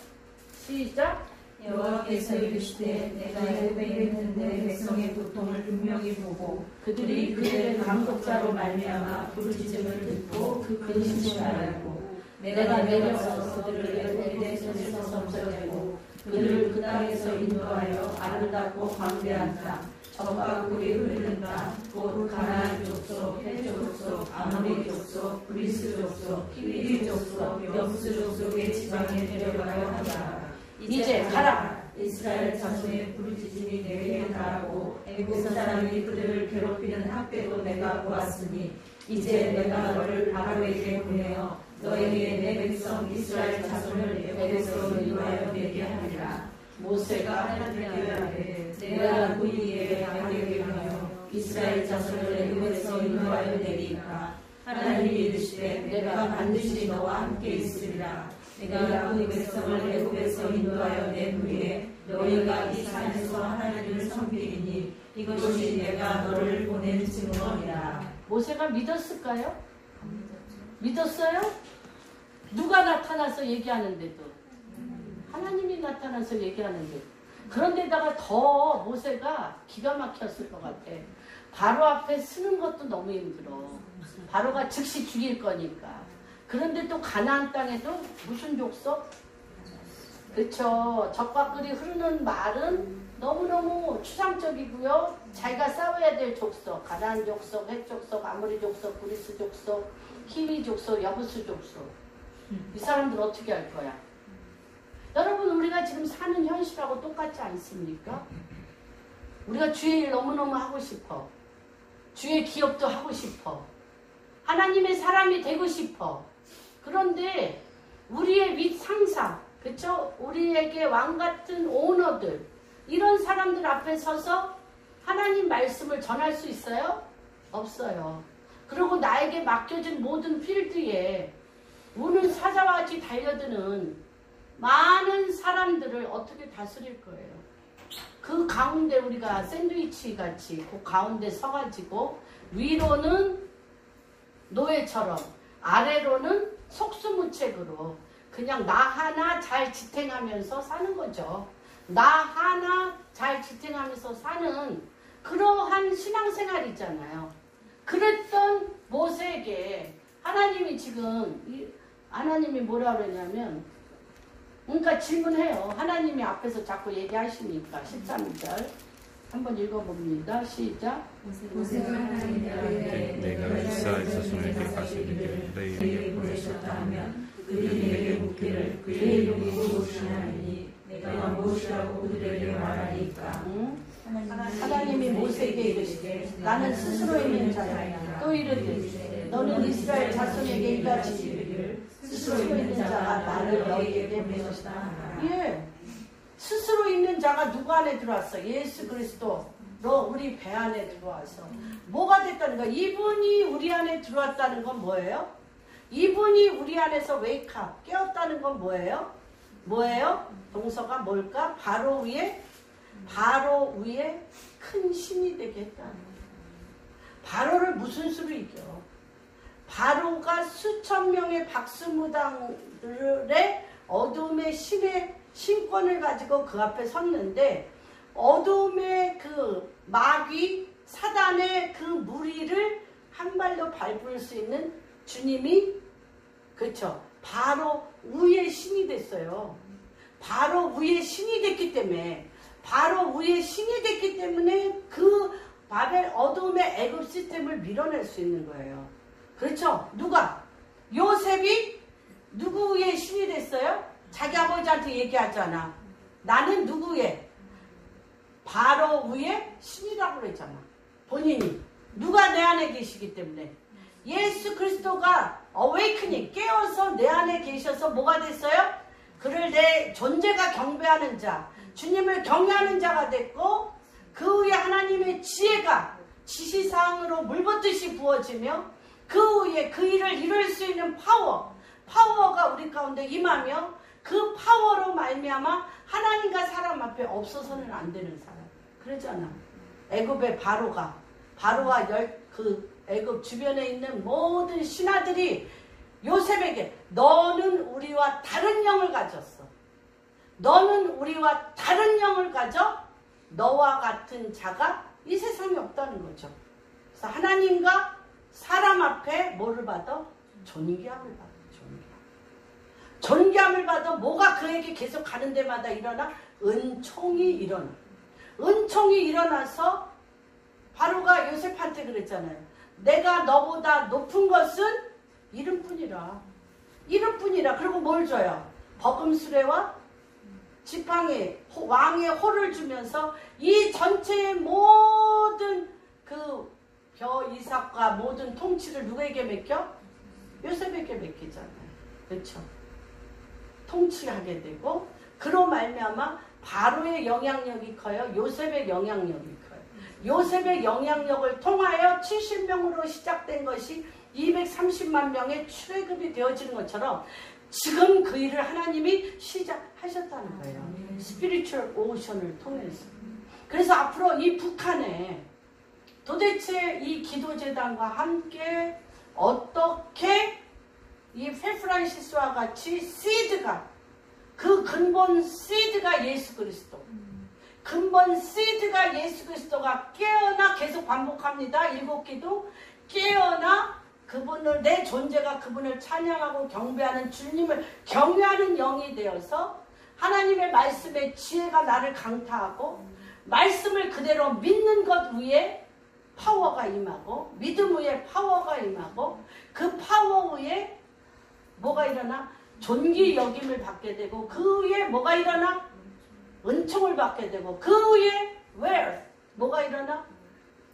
S2: 시작.
S3: 여호와께서 이르시되 내가 애굽에 있는 내 백성의 고통을 분명히 보고 그들이 그들의 강독자로 말미암아 부르짖음을 듣고 그 근심을 알고 내가 내려서 그들을 애굽의 손에서 없애고 그들을 그 땅에서 인도하여 아름답고 광대한 땅 젖과 꿀이 흐르는 땅 곧 가나안 족속, 헷 족속, 아모리 족속, 브리스 족속, 히브리 족속, 여부스 족속의 지방에 데려가려 하라.
S2: 이제 가라.
S3: 이스라엘 자손의 부르짖음이 내게 달하고 애굽 사람이 그들을 괴롭히는 학대도 내가 보았으니 이제 내가 너를 바로에게 보내어 너에게 내 백성 이스라엘 자손을 애굽에서 인도하여 내게 하리라. 모세가 하나님께 이르되 내가 너희에게 바로에게 하며 이스라엘 자손을 애굽에서 인도하여 내리까 하나님이 이르시되 내가 반드시 너와 함께 있으리라. 내가 그 백성을 애굽에서 인도하여 낸 후에 너희가 이 산에서 하나님을 섬기리니 이것이 내가 너를 보낸 증거니라.
S2: 모세가 믿었을까요? 믿었어요? 누가 나타나서 얘기하는데도 하나님이 나타나서 얘기하는데 그런데다가 더 모세가 기가 막혔을 것 같아. 바로 앞에 쓰는 것도 너무 힘들어. 바로가 즉시 죽일 거니까. 그런데 또 가나안 땅에도 무슨 족속? 그렇죠. 젖과 꿀이 흐르는 말은 너무너무 추상적이고요. 자기가 싸워야 될 족속, 가나안 족속, 헷 족속, 아모리 족속, 브리스 족속, 히위 족속, 여부스 족속. 이 사람들 어떻게 할 거야? 여러분 우리가 지금 사는 현실하고 똑같지 않습니까? 우리가 주의 일 너무너무 하고 싶어. 주의 기업도 하고 싶어. 하나님의 사람이 되고 싶어. 그런데 우리의 윗 상사, 그쵸? 우리에게 왕 같은 오너들, 이런 사람들 앞에 서서 하나님 말씀을 전할 수 있어요? 없어요. 그리고 나에게 맡겨진 모든 필드에 우는 사자와 같이 달려드는 많은 사람들을 어떻게 다스릴 거예요? 그 가운데 우리가 샌드위치 같이 그 가운데 서가지고 위로는 노예처럼 아래로는 속수무책으로 그냥 나 하나 잘 지탱하면서 사는 거죠. 나 하나 잘 지탱하면서 사는 그러한 신앙생활이잖아요. 그랬던 모세에게 하나님이 지금 하나님이 뭐라 그러냐면 그러니까 질문해요. 하나님이 앞에서 자꾸 얘기하시니까 13절 한번 읽어봅니다. 시작.
S3: 모세가 하나님께
S4: 내가 이스라엘 자손에게 가시기를 너희에게 보내셨다 하면
S3: 그들이 내게 묻기를 그의 이름이 무엇이냐니 내가 무엇이라고 그들에게 말하니까
S2: 하나님이 모세에게 이르시되 나는 스스로 있는 자야. 또 이르되 너는 이스라엘 자손에게 이같이 이르기를 스스로 있는 자가 나를 너희에게 보내셨다. 예, 스스로 있는 자가 누구 안에 들어왔어? 예수 그리스도. 너 우리 배 안에 들어와서 뭐가 됐다는 거야? 이분이 우리 안에 들어왔다는 건 뭐예요? 이분이 우리 안에서 웨이크업 깨었다는 건 뭐예요? 뭐예요? 동서가 뭘까? 바로 위에 큰 신이 되게 했다는 거예요. 바로를 무슨 수로 이겨? 바로가 수천 명의 박수무당들의 어둠의 신의 신권을 가지고 그 앞에 섰는데 어둠의 그 마귀 사단의 그 무리를 한 발로 밟을 수 있는 주님이 그렇죠. 바로 위의 신이 됐어요. 바로 위의 신이 됐기 때문에 그 바벨 어둠의 애굽 시스템을 밀어낼 수 있는 거예요. 그렇죠? 누가? 요셉이 누구의 신이 됐어요? 자기 아버지한테 얘기하잖아. 나는 누구의? 바로 위의 신이라고 그랬잖아. 본인이. 누가 내 안에 계시기 때문에. 예수 그리스도가 어웨이크닝 깨어서 내 안에 계셔서 뭐가 됐어요? 그를 내 존재가 경배하는 자, 주님을 경외하는 자가 됐고 그 위에 하나님의 지혜가 지시사항으로 물붓듯이 부어지며 그 위에 그 일을 이룰 수 있는 파워가 우리 가운데 임하며 그 파워로 말미암아 하나님과 사람 앞에 없어서는 안 되는 사람. 그러잖아. 애굽의 바로가 그 애굽 주변에 있는 모든 신하들이 요셉에게 너는 우리와 다른 영을 가졌어. 너는 우리와 다른 영을 가져 너와 같은 자가 이 세상에 없다는 거죠. 그래서 하나님과 사람 앞에 뭐를 받아? 존귀함을 받아. 존귀함을 받아. 뭐가 그에게 계속 가는 데마다 일어나? 은총이 일어나. 은총이 일어나서 바로가 요셉한테 그랬잖아요. 내가 너보다 높은 것은 이름뿐이라. 그리고 뭘 줘요? 버금수레와 지팡이, 왕의 호를 주면서 이 전체의 모든 그 이삭과 모든 통치를 누구에게 맡겨? 요셉에게 맡기잖아요. 그렇죠? 통치하게 되고 그로 말미암아 바로의 영향력이 커요. 요셉의 영향력이 커요. 요셉의 영향력을 통하여 70명으로 시작된 것이 230만 명의 출애굽이 되어지는 것처럼 지금 그 일을 하나님이 시작하셨다는 거예요. 스피리추얼 오션을 통해서. 그래서 앞으로 이 북한에 도대체 이 기도재단과 함께 어떻게 이 펠프란시스와 같이 시드가 그 근본 시드가 예수 그리스도 근본 시드가 예수 그리스도가 깨어나 계속 반복합니다. 7기도 깨어나 그분을 내 존재가 그분을 찬양하고 경배하는 주님을 경외하는 영이 되어서 하나님의 말씀의 지혜가 나를 강타하고 말씀을 그대로 믿는 것 위에 파워가 임하고 믿음 위에 파워가 임하고 그 파워 위에 뭐가 일어나? 존귀 여김을 받게 되고 그 위에 뭐가 일어나? 은총을 받게 되고 그 위에 wealth 뭐가 일어나?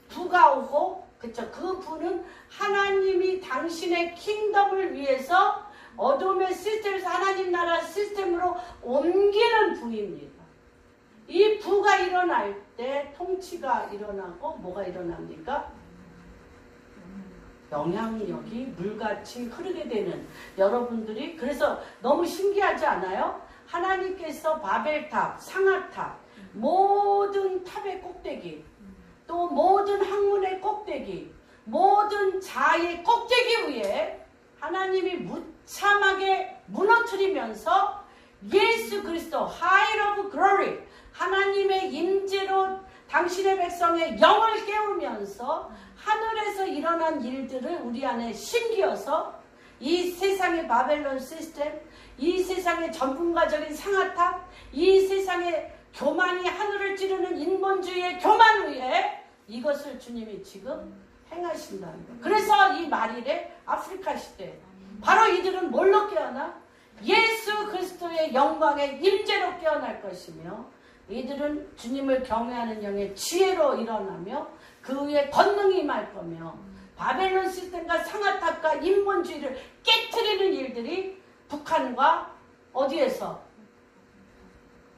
S2: 부가 오고 그쵸? 그 부는 하나님이 당신의 킹덤을 위해서 어둠의 시스템에서 하나님 나라 시스템으로 옮기는 부입니다. 이 부가 일어날 때 통치가 일어나고 뭐가 일어납니까? 영향력이 물같이 흐르게 되는 여러분들이 그래서 너무 신기하지 않아요? 하나님께서 바벨탑, 상하탑, 모든 탑의 꼭대기 또 모든 학문의 꼭대기 모든 자의 꼭대기 위에 하나님이 무참하게 무너뜨리면서 예수 그리스도 High of Glory 하나님의 임재로 당신의 백성의 영을 깨우면서 하늘에서 일어난 일들을 우리 안에 심기어서 이 세상의 바벨론 시스템, 이 세상의 전문가적인 상아탑, 이 세상의 교만이 하늘을 찌르는 인본주의의 교만 위에 이것을 주님이 지금 행하신다는 거예요. 그래서 이 말일에 아프리카 시대 바로 이들은 뭘로 깨어나? 예수 그리스도의 영광의 임재로 깨어날 것이며 이들은 주님을 경외하는 영의 지혜로 일어나며 그 위에 권능이 임할 거며 바벨론 시스템과 상아탑과 인본주의를 깨트리는 일들이 북한과 어디에서?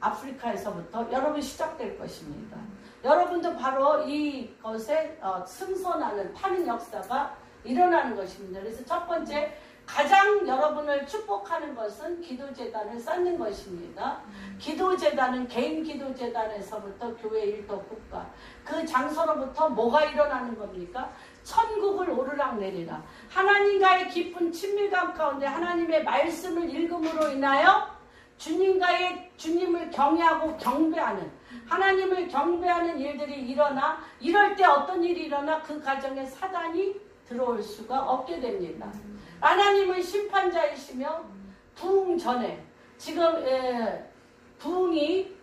S2: 아프리카에서부터 여러분 시작될 것입니다. 여러분도 바로 이것에 승선하는 타는 역사가 일어나는 것입니다. 그래서 첫 번째 가장 여러분을 축복하는 것은 기도재단을 쌓는 것입니다. 기도재단은 개인 기도재단에서부터 교회 일터 국가 그 장소로부터 뭐가 일어나는 겁니까? 천국을 오르락내리라. 하나님과의 깊은 친밀감 가운데 하나님의 말씀을 읽음으로 인하여 주님을 경외하고 경배하는 하나님을 경배하는 일들이 일어나 이럴 때 어떤 일이 일어나 그 가정에 사단이 들어올 수가 없게 됩니다. 하나님은 심판자이시며 부흥 전에 지금 부흥이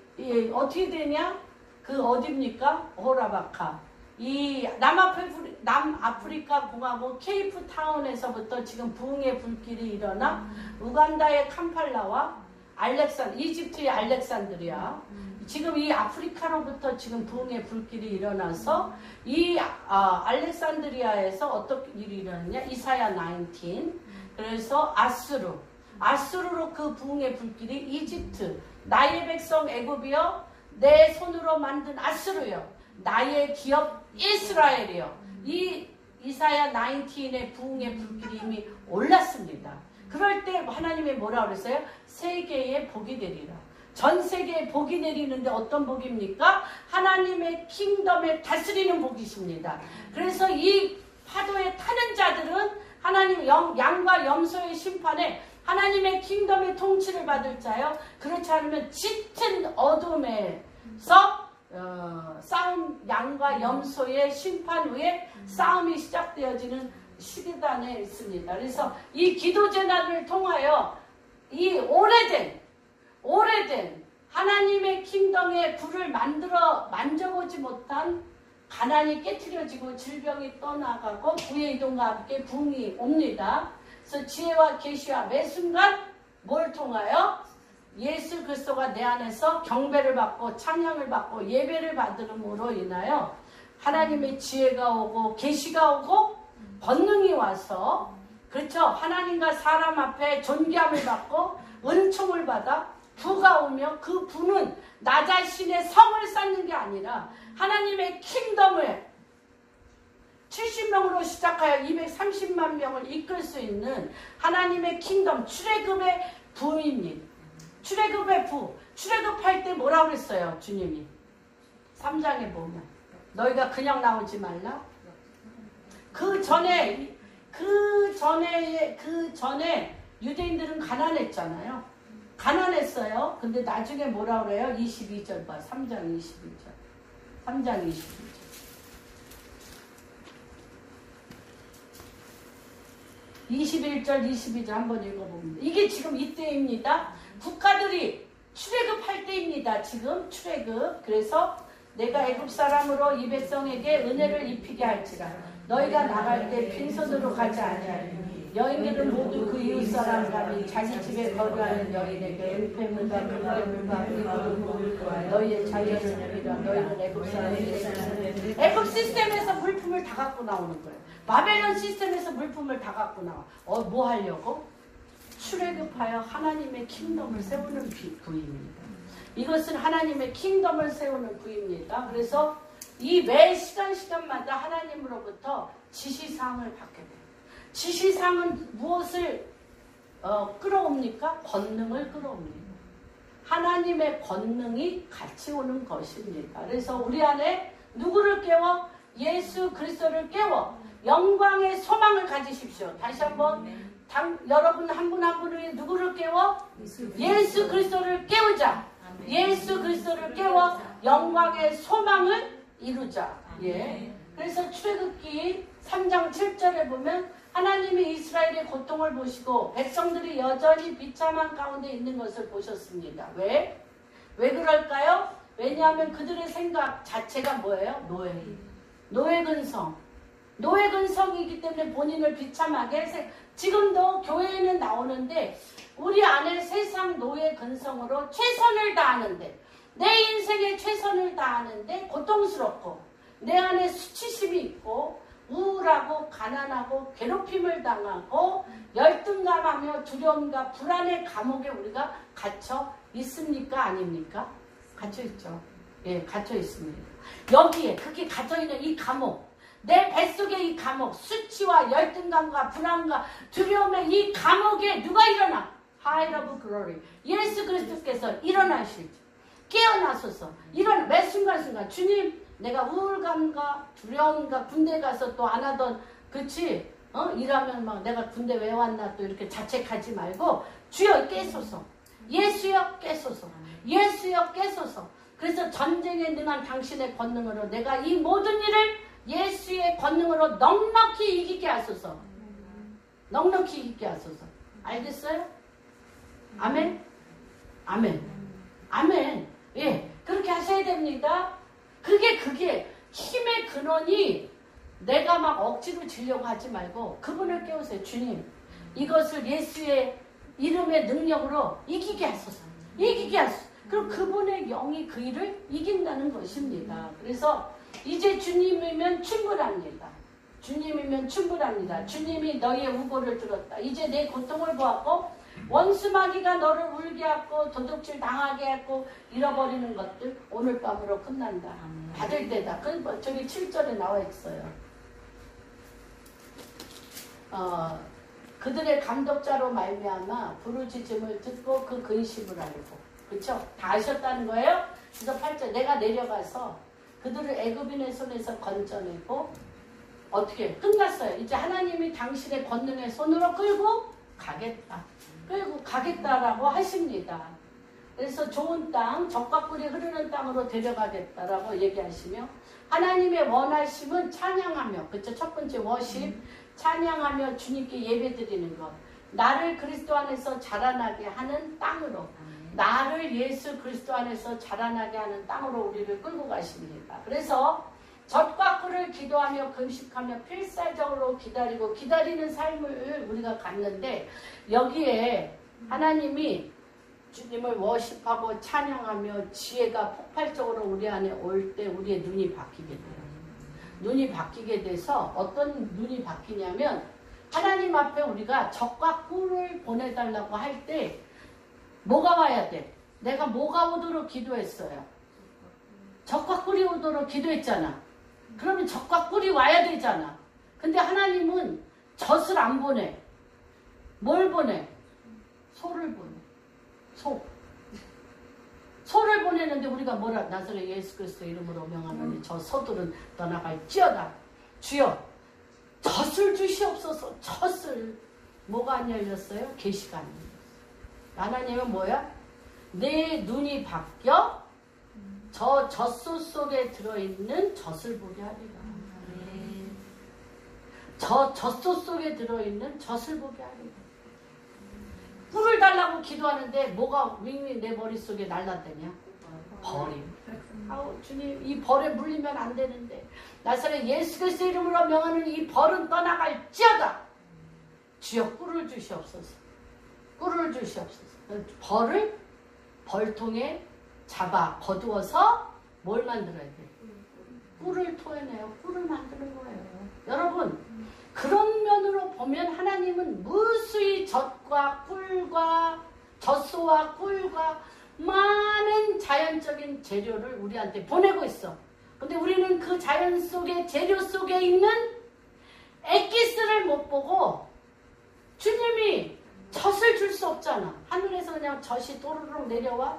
S2: 어떻게 되냐? 그 어디입니까? 호라바카 이 남아프리카 공화국 케이프타운에서부터 지금 부흥의 불길이 일어나 우간다의 캄팔라와 이집트의 알렉산드리아 지금 이 아프리카로부터 지금 부흥의 불길이 일어나서 이 알렉산드리아에서 어떤 일이 일어났냐? 이사야 19 그래서 아수르로 그 부흥의 불길이 이집트 나의 백성 애굽이여 내 손으로 만든 아수르여 나의 기업 이스라엘이여 이 이사야 19의 부흥의 불길이 이미 올랐습니다. 그럴 때 하나님이 뭐라 그랬어요? 세계에 복이 내리라. 전 세계에 복이 내리는데 어떤 복입니까? 하나님의 킹덤에 다스리는 복이십니다. 그래서 이 파도에 타는 자들은 하나님 양과 염소의 심판에 하나님의 킹덤의 통치를 받을 자요. 그렇지 않으면 짙은 어둠에서 싸움 양과 염소의 심판 후에 싸움이 시작되어지는 시기단에 있습니다. 그래서 이 기도재단을 통하여 이 오래된 하나님의 킹덤의 불을 만져보지 못한 가난이 깨트려지고 질병이 떠나가고 부의 이동과 함께 부흥이 옵니다. 그래서 지혜와 계시와 매 순간 뭘 통하여? 예수 그리스도가 내 안에서 경배를 받고 찬양을 받고 예배를 받음으로 인하여 하나님의 지혜가 오고 계시가 오고 권능이 와서 그렇죠. 하나님과 사람 앞에 존귀함을 받고 은총을 받아 부가 오며 그 부는 나 자신의 성을 쌓는 게 아니라 하나님의 킹덤을 70명으로 시작하여 230만 명을 이끌 수 있는 하나님의 킹덤 출애굽의 부입니다. 출애굽의 부. 출애굽할 때 뭐라고 그랬어요? 주님이 3장에 보면 너희가 그냥 나오지 말라. 그 전에 유대인들은 가난했잖아요. 가난했어요. 근데 나중에 뭐라 그래요? 22절 봐. 3장 22절. 3장 22절. 21절, 22절 한번 읽어봅니다. 이게 지금 이때입니다. 국가들이 출애굽할 때입니다. 지금 출애굽. 그래서 내가 애굽 사람으로 이 백성에게 은혜를 입히게 할지라. 너희가 나갈 때 빈손으로 가지 아니하리니 여인들은 모두 그 이웃 사람과 자기 집에 거주하는 여인에게 은폐물과 물과 너희의 자녀를 누리라. 너희는 애굽 사람에게 애굽 시스템에서 물품을 다 갖고 나오는 거예요. 바벨론 시스템에서 물품을 다 갖고 나와. 뭐 하려고? 출애굽하여 하나님의 킹덤을 세우는 부입니다. 이것은 하나님의 킹덤을 세우는 부입니다. 그래서 이 매 시간마다 하나님으로부터 지시사항을 받게 돼요. 지시사항은 무엇을 끌어옵니까? 권능을 끌어옵니다. 하나님의 권능이 같이 오는 것입니다. 그래서 우리 안에 누구를 깨워? 예수 그리스도를 깨워 영광의 소망을 가지십시오. 다시 한번 여러분 한 분 한 분이 누구를 깨워? 예수 그리스도를 깨우자. 예수 그리스도를 깨워 영광의 소망을 이루자. 예. 그래서 출애굽기 3장 7절에 보면 하나님이 이스라엘의 고통을 보시고 백성들이 여전히 비참한 가운데 있는 것을 보셨습니다. 왜? 왜 그럴까요? 왜냐하면 그들의 생각 자체가 뭐예요? 노예 근성. 노예 근성이기 때문에 본인을 비참하게 해서 지금도 교회에는 나오는데 우리 안에 세상 노예 근성으로 최선을 다하는데 내 인생에 최선을 다하는데 고통스럽고 내 안에 수치심이 있고 우울하고 가난하고 괴롭힘을 당하고 열등감하며 두려움과 불안의 감옥에 우리가 갇혀 있습니까? 아닙니까? 갇혀 있죠. 예, 갇혀 있습니다. 여기에 그렇게 갇혀 있는 이 감옥, 내 뱃속의 이 감옥, 수치와 열등감과 불안과 두려움의 이 감옥에 누가 일어나? High of Glory. 예수 그리스도께서 일어나실지 깨어나소서. 이런 매 순간순간 주님, 내가 우울감과 두려움과 군대 가서 또 안 하던 그치? 일하면 막 내가 군대 왜 왔나 또 이렇게 자책하지 말고 주여 깨소서. 예수여 깨소서. 예수여 깨소서. 그래서 전쟁에 능한 당신의 권능으로 내가 이 모든 일을 예수의 권능으로 넉넉히 이기게 하소서. 넉넉히 이기게 하소서. 알겠어요? 아멘? 아멘. 아멘. 예, 그렇게 하셔야 됩니다. 그게 힘의 근원이 내가 막 억지로 지려고 하지 말고 그분을 깨우세요. 주님, 이것을 예수의 이름의 능력으로 이기게 하소서. 이기게 하소서. 그럼 그분의 영이 그 일을 이긴다는 것입니다. 그래서 이제 주님이면 충분합니다. 주님이면 충분합니다. 주님이 너희의 우고를 들었다. 이제 내 고통을 보았고 원수 마귀가 너를 울게 하고 도둑질 당하게 하고 잃어버리는 것들 오늘 밤으로 끝난다. 받을 때다. 저기 7절에 나와 있어요. 그들의 감독자로 말미암아 부르짖음을 듣고 그 근심을 알고, 그렇죠? 다 아셨다는 거예요. 그래서 8절 내가 내려가서 그들을 애굽인의 손에서 건져내고 어떻게 끝났어요. 이제 하나님이 당신의 권능의 손으로 끌고 가겠다. 끌고 가겠다라고 하십니다. 그래서 좋은 땅, 젖과 꿀이 흐르는 땅으로 데려가겠다라고 얘기하시며 하나님의 원하심은 찬양하며, 그렇죠? 첫 번째 워십, 찬양하며 주님께 예배드리는 것. 나를 그리스도 안에서 자라나게 하는 땅으로, 나를 예수 그리스도 안에서 자라나게 하는 땅으로 우리를 끌고 가십니다. 그래서 젖과 꿀을 기도하며 금식하며 필사적으로 기다리고 기다리는 삶을 우리가 갖는데, 여기에 하나님이 주님을 워십하고 찬양하며 지혜가 폭발적으로 우리 안에 올 때 우리의 눈이 바뀌게 돼요. 눈이 바뀌게 돼서 어떤 눈이 바뀌냐면, 하나님 앞에 우리가 젖과 꿀을 보내달라고 할 때 뭐가 와야 돼? 내가 뭐가 오도록 기도했어요? 젖과 꿀이 오도록 기도했잖아. 그러면 젖과 꿀이 와야 되잖아. 근데 하나님은 젖을 안 보내. 뭘 보내? 소를 보내. 소를 보내는데 우리가 뭐라, 나사렛 예수 그리스도 이름으로 명하노니 저 소들은 떠나갈지어다. 주여 젖을 주시옵소서. 젖을. 뭐가 안 열렸어요? 계시가 안 열렸어요. 하나님은 뭐야? 내 눈이 바뀌어 저 젖소 속에 들어있는 젖을 보게 하리라. 저 젖소 속에 들어있는 젖을 보게 하리라. 꿀을 달라고 기도하는데 뭐가 윙윙 내 머릿속에 날라다냐? 벌임. 아우 주님, 이 벌에 물리면 안 되는데 나사렛 예수 그리스도 이름으로 명하는 이 벌은 떠나갈지어다. 주여 꿀을 주시옵소서. 꿀을 주시옵소서. 벌을 벌통에 잡아 거두어서 뭘 만들어야 돼? 꿀을 토해내요. 꿀을 만드는 거예요. 여러분, 그런 면으로 보면 하나님은 무수히 젖과 꿀과 젖소와 꿀과 많은 자연적인 재료를 우리한테 보내고 있어. 근데 우리는 그 자연 속에, 재료 속에 있는 엑기스를 못 보고, 주님이 젖을 줄 수 없잖아. 하늘에서 그냥 젖이 또르륵 내려와?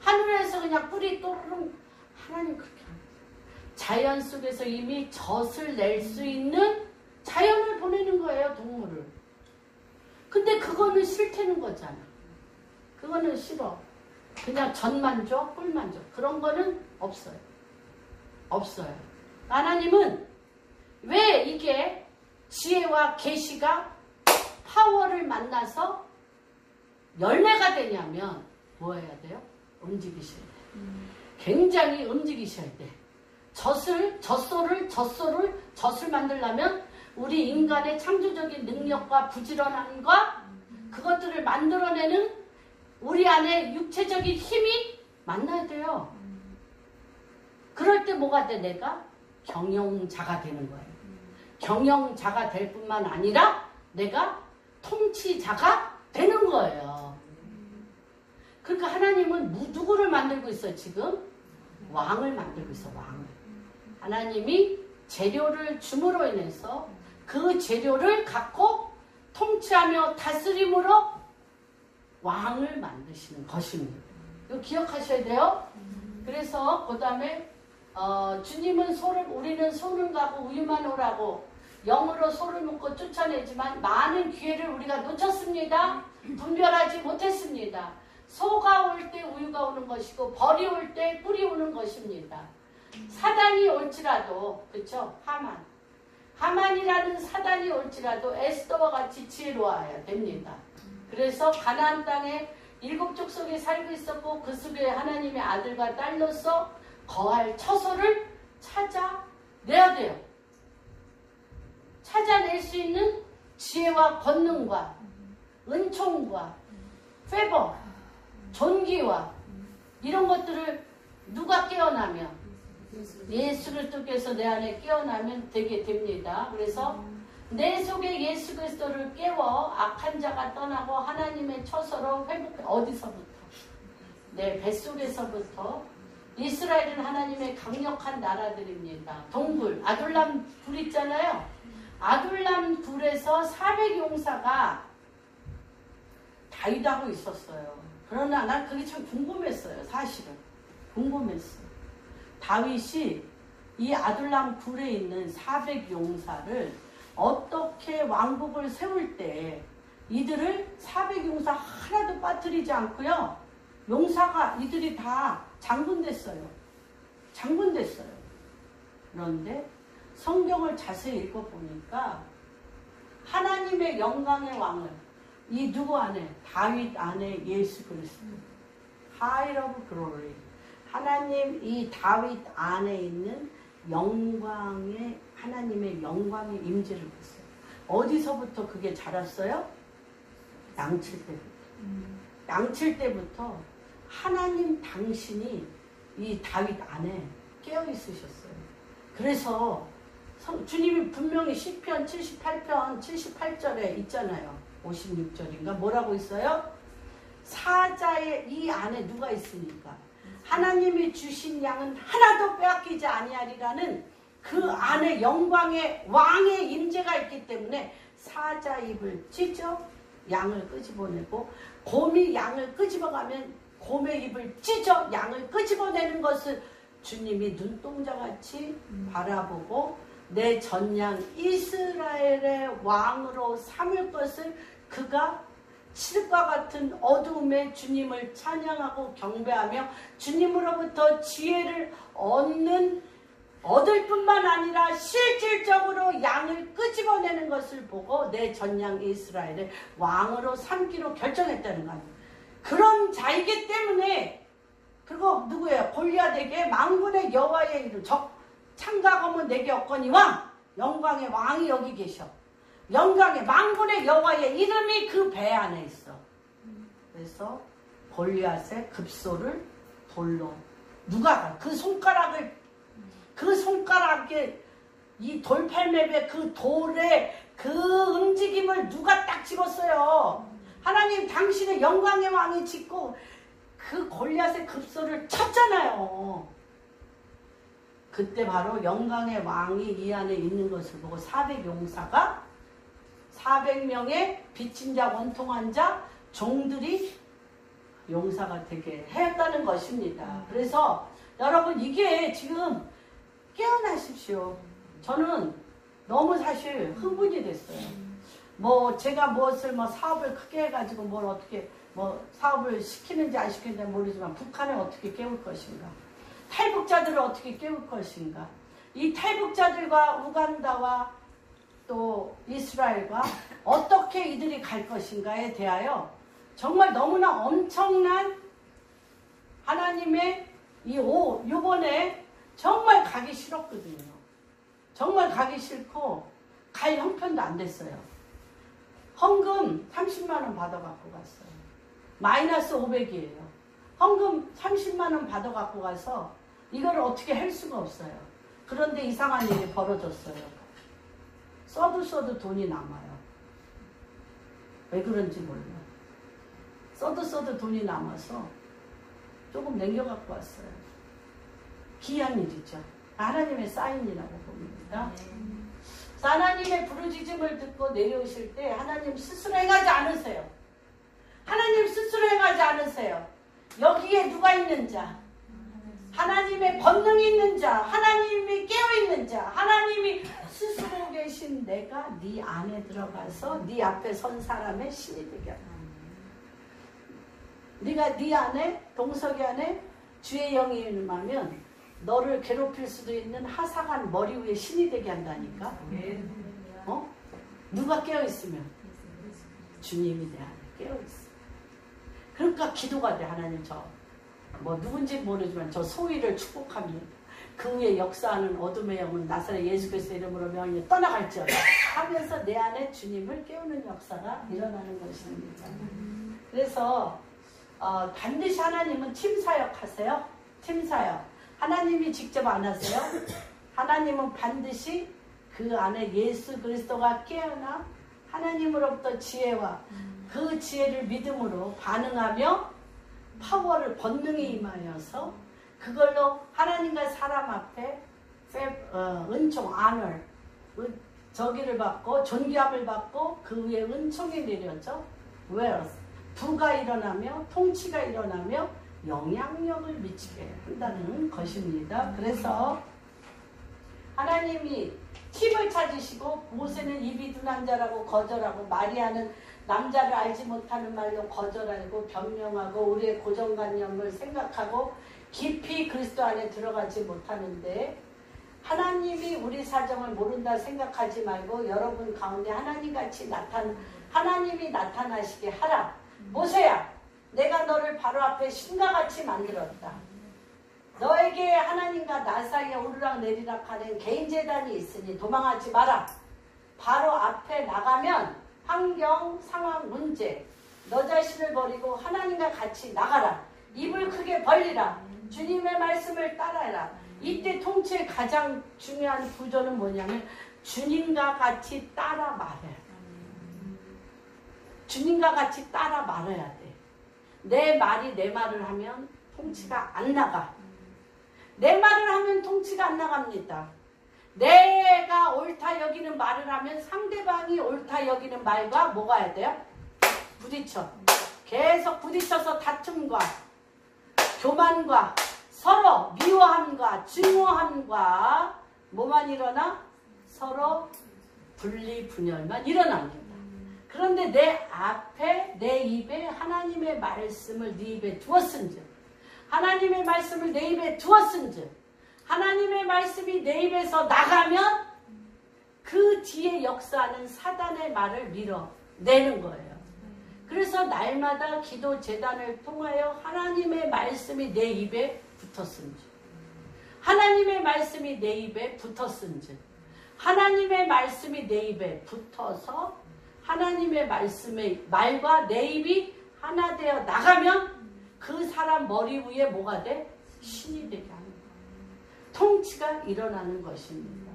S2: 하늘에서 그냥 꿀이 또르륵. 하나님 그렇게 안 해요. 자연 속에서 이미 젖을 낼 수 있는 자연을 보내는 거예요. 동물을. 근데 그거는 싫다는 거잖아. 그거는 싫어. 그냥 젖만 줘, 꿀만 줘. 그런 거는 없어요. 없어요. 하나님은 왜 이게 지혜와 계시가 파워를 만나서 열매가 되냐면 뭐 해야 돼요? 움직이셔야 돼. 굉장히 움직이셔야 돼. 젖을 만들려면 우리 인간의 창조적인 능력과 부지런함과 그것들을 만들어내는 우리 안에 육체적인 힘이 만나야 돼요. 그럴 때 뭐가 돼? 내가 경영자가 되는 거예요. 경영자가 될 뿐만 아니라 내가 통치자가 되는 거예요. 그러니까 하나님은 누구를 만들고 있어요? 지금 왕을 만들고 있어. 왕을. 하나님이 재료를 줌으로 인해서 그 재료를 갖고 통치하며 다스림으로 왕을 만드시는 것입니다. 이거 기억하셔야 돼요. 그래서 그 다음에 주님은 우리는 소를 가고 우유만 오라고 영으로 소를 묶고 쫓아내지만 많은 기회를 우리가 놓쳤습니다. 분별하지 못했습니다. 소가 올 때 우유가 오는 것이고 벌이 올 때 꿀이 오는 것입니다. 사단이 올지라도, 그렇죠? 하만이라는 사단이 올지라도 에스더와 같이 지혜로워야 됩니다. 그래서 가나안 땅에 7족속에 살고 있었고 그 속에 하나님의 아들과 딸로서 거할 처소를 찾아내야 돼요. 찾아낼 수 있는 지혜와 권능과 은총과 페버, 존귀와 이런 것들을 누가 깨어나면 예수 그리스도께서 내 안에 깨어나면 되게 됩니다. 그래서 내 속에 예수 그리스도를 깨워 악한 자가 떠나고 하나님의 처소로 회복해. 어디서부터? 내 뱃속에서부터. 이스라엘은 하나님의 강력한 나라들입니다. 동굴, 아둘람 굴 있잖아요. 아둘람 굴에서 400용사가 다윗하고 있었어요. 그러나 난 그게 참 궁금했어요. 사실은. 궁금했어요. 다윗이 이 아둘람 굴에 있는 400용사를 어떻게 왕국을 세울 때 이들을 400용사 하나도 빠뜨리지 않고요. 용사가 이들이 다 장군됐어요. 장군됐어요. 그런데 성경을 자세히 읽어보니까 하나님의 영광의 왕을 이 누구 안에? 다윗 안에 예수 그리스도. High of glory. 하나님 이 다윗 안에 있는 영광의 하나님의 영광의 임재를 봤어요. 어디서부터 그게 자랐어요? 양칠 때부터. 양칠 때부터 하나님 당신이 이 다윗 안에 깨어 있으셨어요. 그래서 주님이 분명히 시편 78편 78절에 있잖아요. 56절인가 뭐라고 있어요? 사자의 이 안에 누가 있습니까? 하나님이 주신 양은 하나도 빼앗기지 아니하리라는 그 안에 영광의 왕의 임재가 있기 때문에 사자 입을 찢어 양을 끄집어내고 곰이 양을 끄집어가면 곰의 입을 찢어 양을 끄집어내는 것을 주님이 눈동자같이 바라보고 내 전양 이스라엘의 왕으로 삼을 것을 그가 칠과 같은 어두움에 주님을 찬양하고 경배하며 주님으로부터 지혜를 얻을 뿐만 아니라 실질적으로 양을 끄집어내는 것을 보고 내 전양 이스라엘의 왕으로 삼기로 결정했다는 겁니다. 그런 자이기 때문에 그리고 누구예요? 골리앗에게 만군의 여호와의 이름 창각하면 내게 없거니와 영광의 왕이 여기 계셔. 영광의 만군의 여호와의 이름이 그 배 안에 있어. 그래서 골리앗의 급소를 돌로 누가 그 손가락에 이 돌팔맵에 그 돌에 그 움직임을 누가 딱 집었어요. 하나님 당신의 영광의 왕이 짓고 그 골리앗의 급소를 쳤잖아요. 그때 바로 영광의 왕이 이 안에 있는 것을 보고 400용사가 400명의 빚진 자 원통한 자 종들이 용사가 되게 했다는 것입니다. 그래서 여러분 이게 지금 깨어나십시오. 저는 너무 사실 흥분이 됐어요. 뭐 제가 무엇을 뭐 사업을 크게 해가지고 뭘 어떻게 뭐 사업을 시키는지 안 시키는지 모르지만 북한을 어떻게 깨울 것인가, 탈북자들을 어떻게 깨울 것인가, 이 탈북자들과 우간다와 또 이스라엘과 어떻게 이들이 갈 것인가에 대하여 정말 너무나 엄청난 하나님의 요번에 정말 가기 싫었거든요. 정말 가기 싫고 갈 형편도 안 됐어요. 헌금 30만 원 받아갖고 갔어요. 마이너스 500이에요. 헌금 30만 원 받아갖고 가서 이걸 어떻게 할 수가 없어요. 그런데 이상한 일이 벌어졌어요. 써도 돈이 남아요. 왜 그런지 몰라요. 써도 돈이 남아서 조금 남겨갖고 왔어요. 귀한 일이죠. 하나님의 사인이라고 봅니다. 하나님의 부르짖음을 듣고 내려오실 때 하나님 스스로 행하지 않으세요. 하나님 스스로 행하지 않으세요. 여기에 누가 있는 자, 하나님의 권능이 있는 자, 하나님이 깨어있는 자, 하나님이 스스로 계신 내가 네 안에 들어가서 네 앞에 선 사람의 신이 되게 한다. 네가 네 안에, 동석이 안에 주의 영이 임하면 너를 괴롭힐 수도 있는 하사관 머리 위에 신이 되게 한다니까. 누가 깨어있으면 주님이 내 안에 깨어있어. 그러니까 기도가 돼. 하나님 저 뭐 누군지 모르지만 저 소위를 축복합니다. 그 위에 역사하는 어둠의 영은 나사렛 예수 그리스도 이름으로 명령이 떠나갈지어다 하면서 내 안에 주님을 깨우는 역사가 일어나는 것입니다. 그래서 반드시 하나님은 팀사역 하세요. 팀사역. 하나님이 직접 안 하세요. 하나님은 반드시 그 안에 예수 그리스도가 깨어나 하나님으로부터 지혜와 그 지혜를 믿음으로 반응하며 파워를 권능이 임하여서 그걸로 하나님과 사람 앞에 은총, honor, 저기를 받고 존귀함을 받고 그 위에 은총이 내려져 wealth, 부가 일어나며 통치가 일어나며 영향력을 미치게 한다는 것입니다. 그래서 하나님이 팁을 찾으시고 모세는 입이 둔한 자라고 거절하고 마리아는 남자를 알지 못하는 말로 거절하고 변명하고 우리의 고정관념을 생각하고 깊이 그리스도 안에 들어가지 못하는데 하나님이 우리 사정을 모른다 생각하지 말고 여러분 가운데 하나님이 나타나시게 하라. 모세야, 내가 너를 바로 앞에 신과 같이 만들었다. 너에게 하나님과 나 사이에 오르락 내리락 하는 개인 재단이 있으니 도망하지 마라. 바로 앞에 나가면 환경, 상황, 문제, 너 자신을 버리고 하나님과 같이 나가라. 입을 크게 벌리라. 주님의 말씀을 따라해라. 이때 통치의 가장 중요한 구조는 뭐냐면 주님과 같이 따라 말해야 돼. 주님과 같이 따라 말해야 돼. 내 말이 내 말을 하면 통치가 안 나가. 내 말을 하면 통치가 안 나갑니다. 내가 옳다 여기는 말을 하면 상대방이 옳다 여기는 말과 뭐가 해야 돼요? 부딪혀. 계속 부딪혀서 다툼과 교만과 서로 미워함과 증오함과 뭐만 일어나? 서로 분리분열만 일어납니다. 그런데 내 앞에 내 입에 하나님의 말씀을 네 입에 두었은즉 하나님의 말씀을 내 입에 두었은즉 하나님의 말씀이 내 입에서 나가면 그 뒤에 역사하는 사단의 말을 밀어내는 거예요. 그래서 날마다 기도 제단을 통하여 하나님의 말씀이 내 입에 붙었은즉 하나님의 말씀이 내 입에 붙었은즉 하나님의 말씀이 내 입에 붙어서 하나님의 말씀의 말과 내 입이 하나 되어 나가면 그 사람 머리 위에 뭐가 돼? 신이 되게 하는 거예요. 통치가 일어나는 것입니다.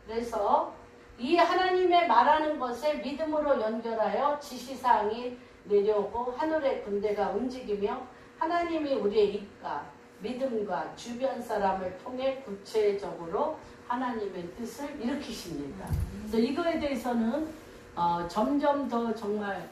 S2: 그래서 이 하나님의 말하는 것에 믿음으로 연결하여 지시사항이 내려오고 하늘의 군대가 움직이며 하나님이 우리의 입과 믿음과 주변 사람을 통해 구체적으로 하나님의 뜻을 일으키십니다. 그래서 이거에 대해서는 점점 더 정말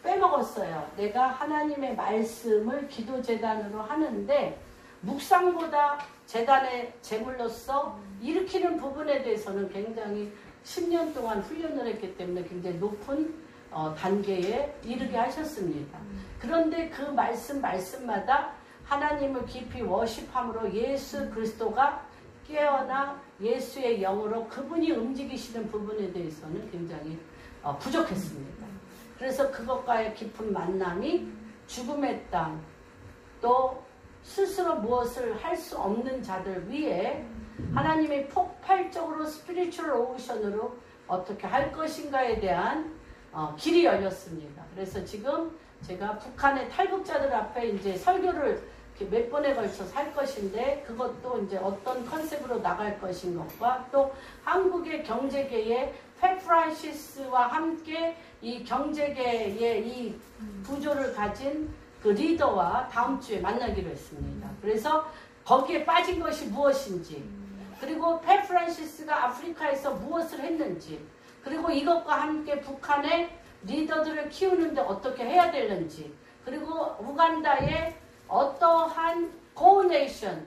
S2: 빼먹었어요. 내가 하나님의 말씀을 기도 제단으로 하는데 묵상보다 제단의 제물로서 일으키는 부분에 대해서는 굉장히 10년 동안 훈련을 했기 때문에 굉장히 높은 단계에 이르게 하셨습니다. 그런데 그 말씀마다 하나님을 깊이 워십함으로 예수 그리스도가 깨어나 예수의 영으로 그분이 움직이시는 부분에 대해서는 굉장히 부족했습니다. 그래서 그것과의 깊은 만남이 죽음의 땅, 또 스스로 무엇을 할 수 없는 자들 위에 하나님이 폭발적으로 스피리추얼 오션으로 어떻게 할 것인가에 대한 길이 열렸습니다. 그래서 지금 제가 북한의 탈북자들 앞에 이제 설교를 몇 번에 걸쳐서 할 것인데, 그것도 이제 어떤 컨셉으로 나갈 것인 것과 또 한국의 경제계의 팩프란시스와 함께 이 경제계의 이 구조를 가진 그 리더와 다음 주에 만나기로 했습니다. 그래서 거기에 빠진 것이 무엇인지, 그리고 팩프란시스가 아프리카에서 무엇을 했는지, 그리고 이것과 함께 북한의 리더들을 키우는데 어떻게 해야 되는지, 그리고 우간다의 어떠한 코네이션,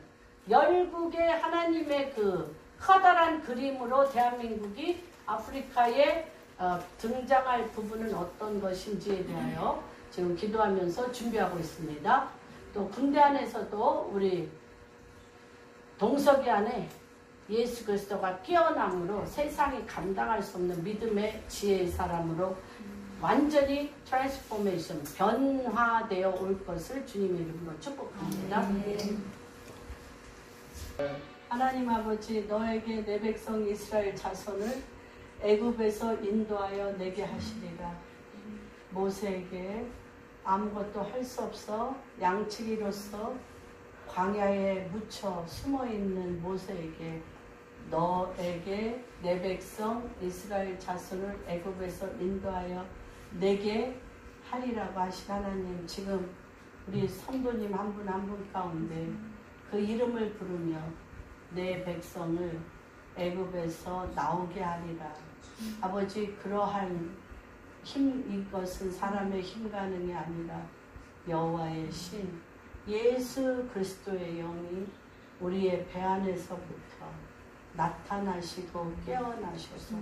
S2: 열국의 하나님의 그 커다란 그림으로 대한민국이 아프리카에 등장할 부분은 어떤 것인지에 대하여 지금 기도하면서 준비하고 있습니다. 또 군대 안에서도 우리 동석이 안에 예수 그리스도가 깨어남으로 세상이 감당할 수 없는 믿음의 지혜의 사람으로 완전히 트랜스포메이션, 변화되어 올 것을 주님의 이름으로 축복합니다. 하나님 아버지, 너에게 내 백성 이스라엘 자손을 애굽에서 인도하여 내게 하시리라. 모세에게 아무것도 할 수 없어 양치기로서 광야에 묻혀 숨어있는 모세에게 너에게 내 백성 이스라엘 자손을 애굽에서 인도하여 내게 하리라고 하신 하나님, 지금 우리 성도님 한 분 한 분 가운데 그 이름을 부르며 내 백성을 애굽에서 나오게 하리라. 아버지, 그러한 이것은 사람의 힘 가능이 아니라 여호와의 신 예수 그리스도의 영이 우리의 배 안에서부터 나타나시고 깨어나셔서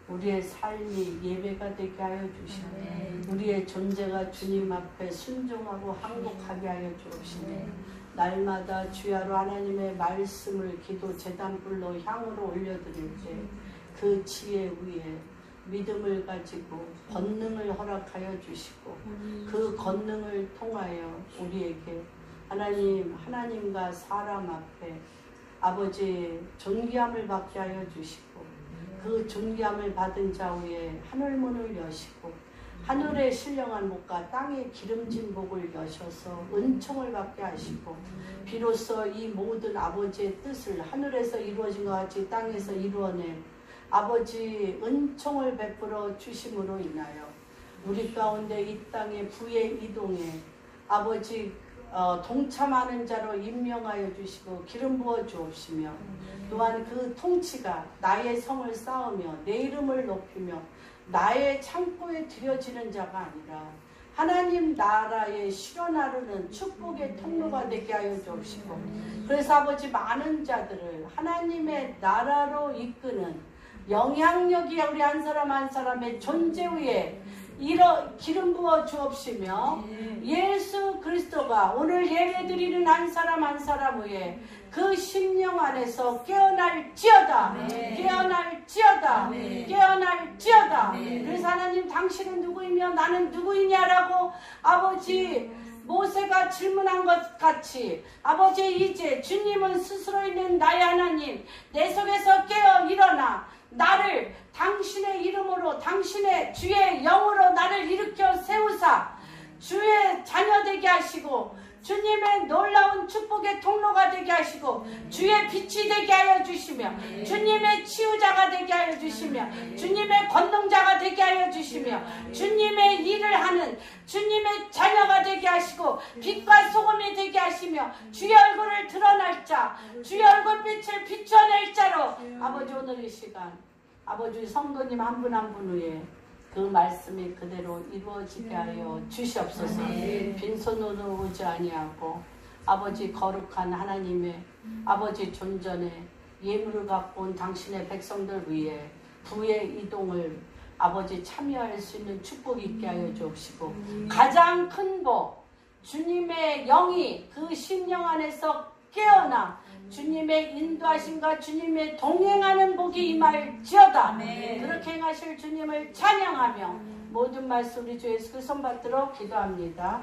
S2: 우리의 삶이 예배가 되게 하여 주시고 우리의 존재가 주님 앞에 순종하고 항복하게 하여 주시고 날마다 주야로 하나님의 말씀을 기도 제단불로 향으로 올려드릴 때 그 지혜 위에 믿음을 가지고 권능을 허락하여 주시고 그 권능을 통하여 우리에게 하나님과 사람 앞에 아버지 존귀함을 받게 하여 주시고 그 존귀함을 받은 자 위에 하늘문을 여시고 하늘의 신령한 목과 땅의 기름진 목을 여셔서 은총을 받게 하시고 비로소 이 모든 아버지의 뜻을 하늘에서 이루어진 것 같이 땅에서 이루어낸 아버지 은총을 베풀어 주심으로 인하여 우리 가운데 이 땅의 부의 이동에 아버지 동참하는 자로 임명하여 주시고 기름 부어 주옵시며 또한 그 통치가 나의 성을 쌓으며 내 이름을 높이며 나의 창고에 들여지는 자가 아니라 하나님 나라의 실현하려는 축복의 통로가 되게 하여 주옵시고 그래서 아버지 많은 자들을 하나님의 나라로 이끄는 영향력이 우리 한 사람 한 사람의 존재 위에 기름 부어 주옵시며 예수 그리스도가 오늘 예배드리는 한 사람 한 사람 위에 그 심령 안에서 깨어날지어다 깨어날지어다 깨어날지어다. 그래서 하나님 당신은 누구이며 나는 누구이냐라고 아버지 모세가 질문한 것 같이 아버지 이제 주님은 스스로 있는 나의 하나님 내 속에서 깨어 일어나 나를 당신의 이름으로 당신의 주의 영으로 나를 일으켜 세우사 주의 자녀 되게 하시고 주님의 놀라운 축복의 통로가 되게 하시고 주의 빛이 되게 하여 주시며 주님의 치유자가 되게 하여 주시며 주님의 권능자가 되게 하여 주시며 주님의 일을 하는 주님의 자녀가 되게 하시고 빛과 소금이 되게 하시며 주의 얼굴을 드러날 자 주의 얼굴빛을 비춰낼 자로 아버지 오늘 이 시간 아버지 성도님 한 분 한 분 위에 그 말씀이 그대로 이루어지게 하여 주시옵소서. 빈손으로 오지 아니하고 아버지 거룩한 하나님의 아버지 존전에 예물을 갖고 온 당신의 백성들 위에 부의 이동을 아버지 참여할 수 있는 축복이 있게 하여 주옵시고 가장 큰 복, 주님의 영이 그 심령 안에서 깨어나 주님의 인도하심과 주님의 동행하는 복이 임할지어다. 그렇게 행하실 주님을 찬양하며 모든 말씀 우리 주 예수 그 손 받들어 기도합니다.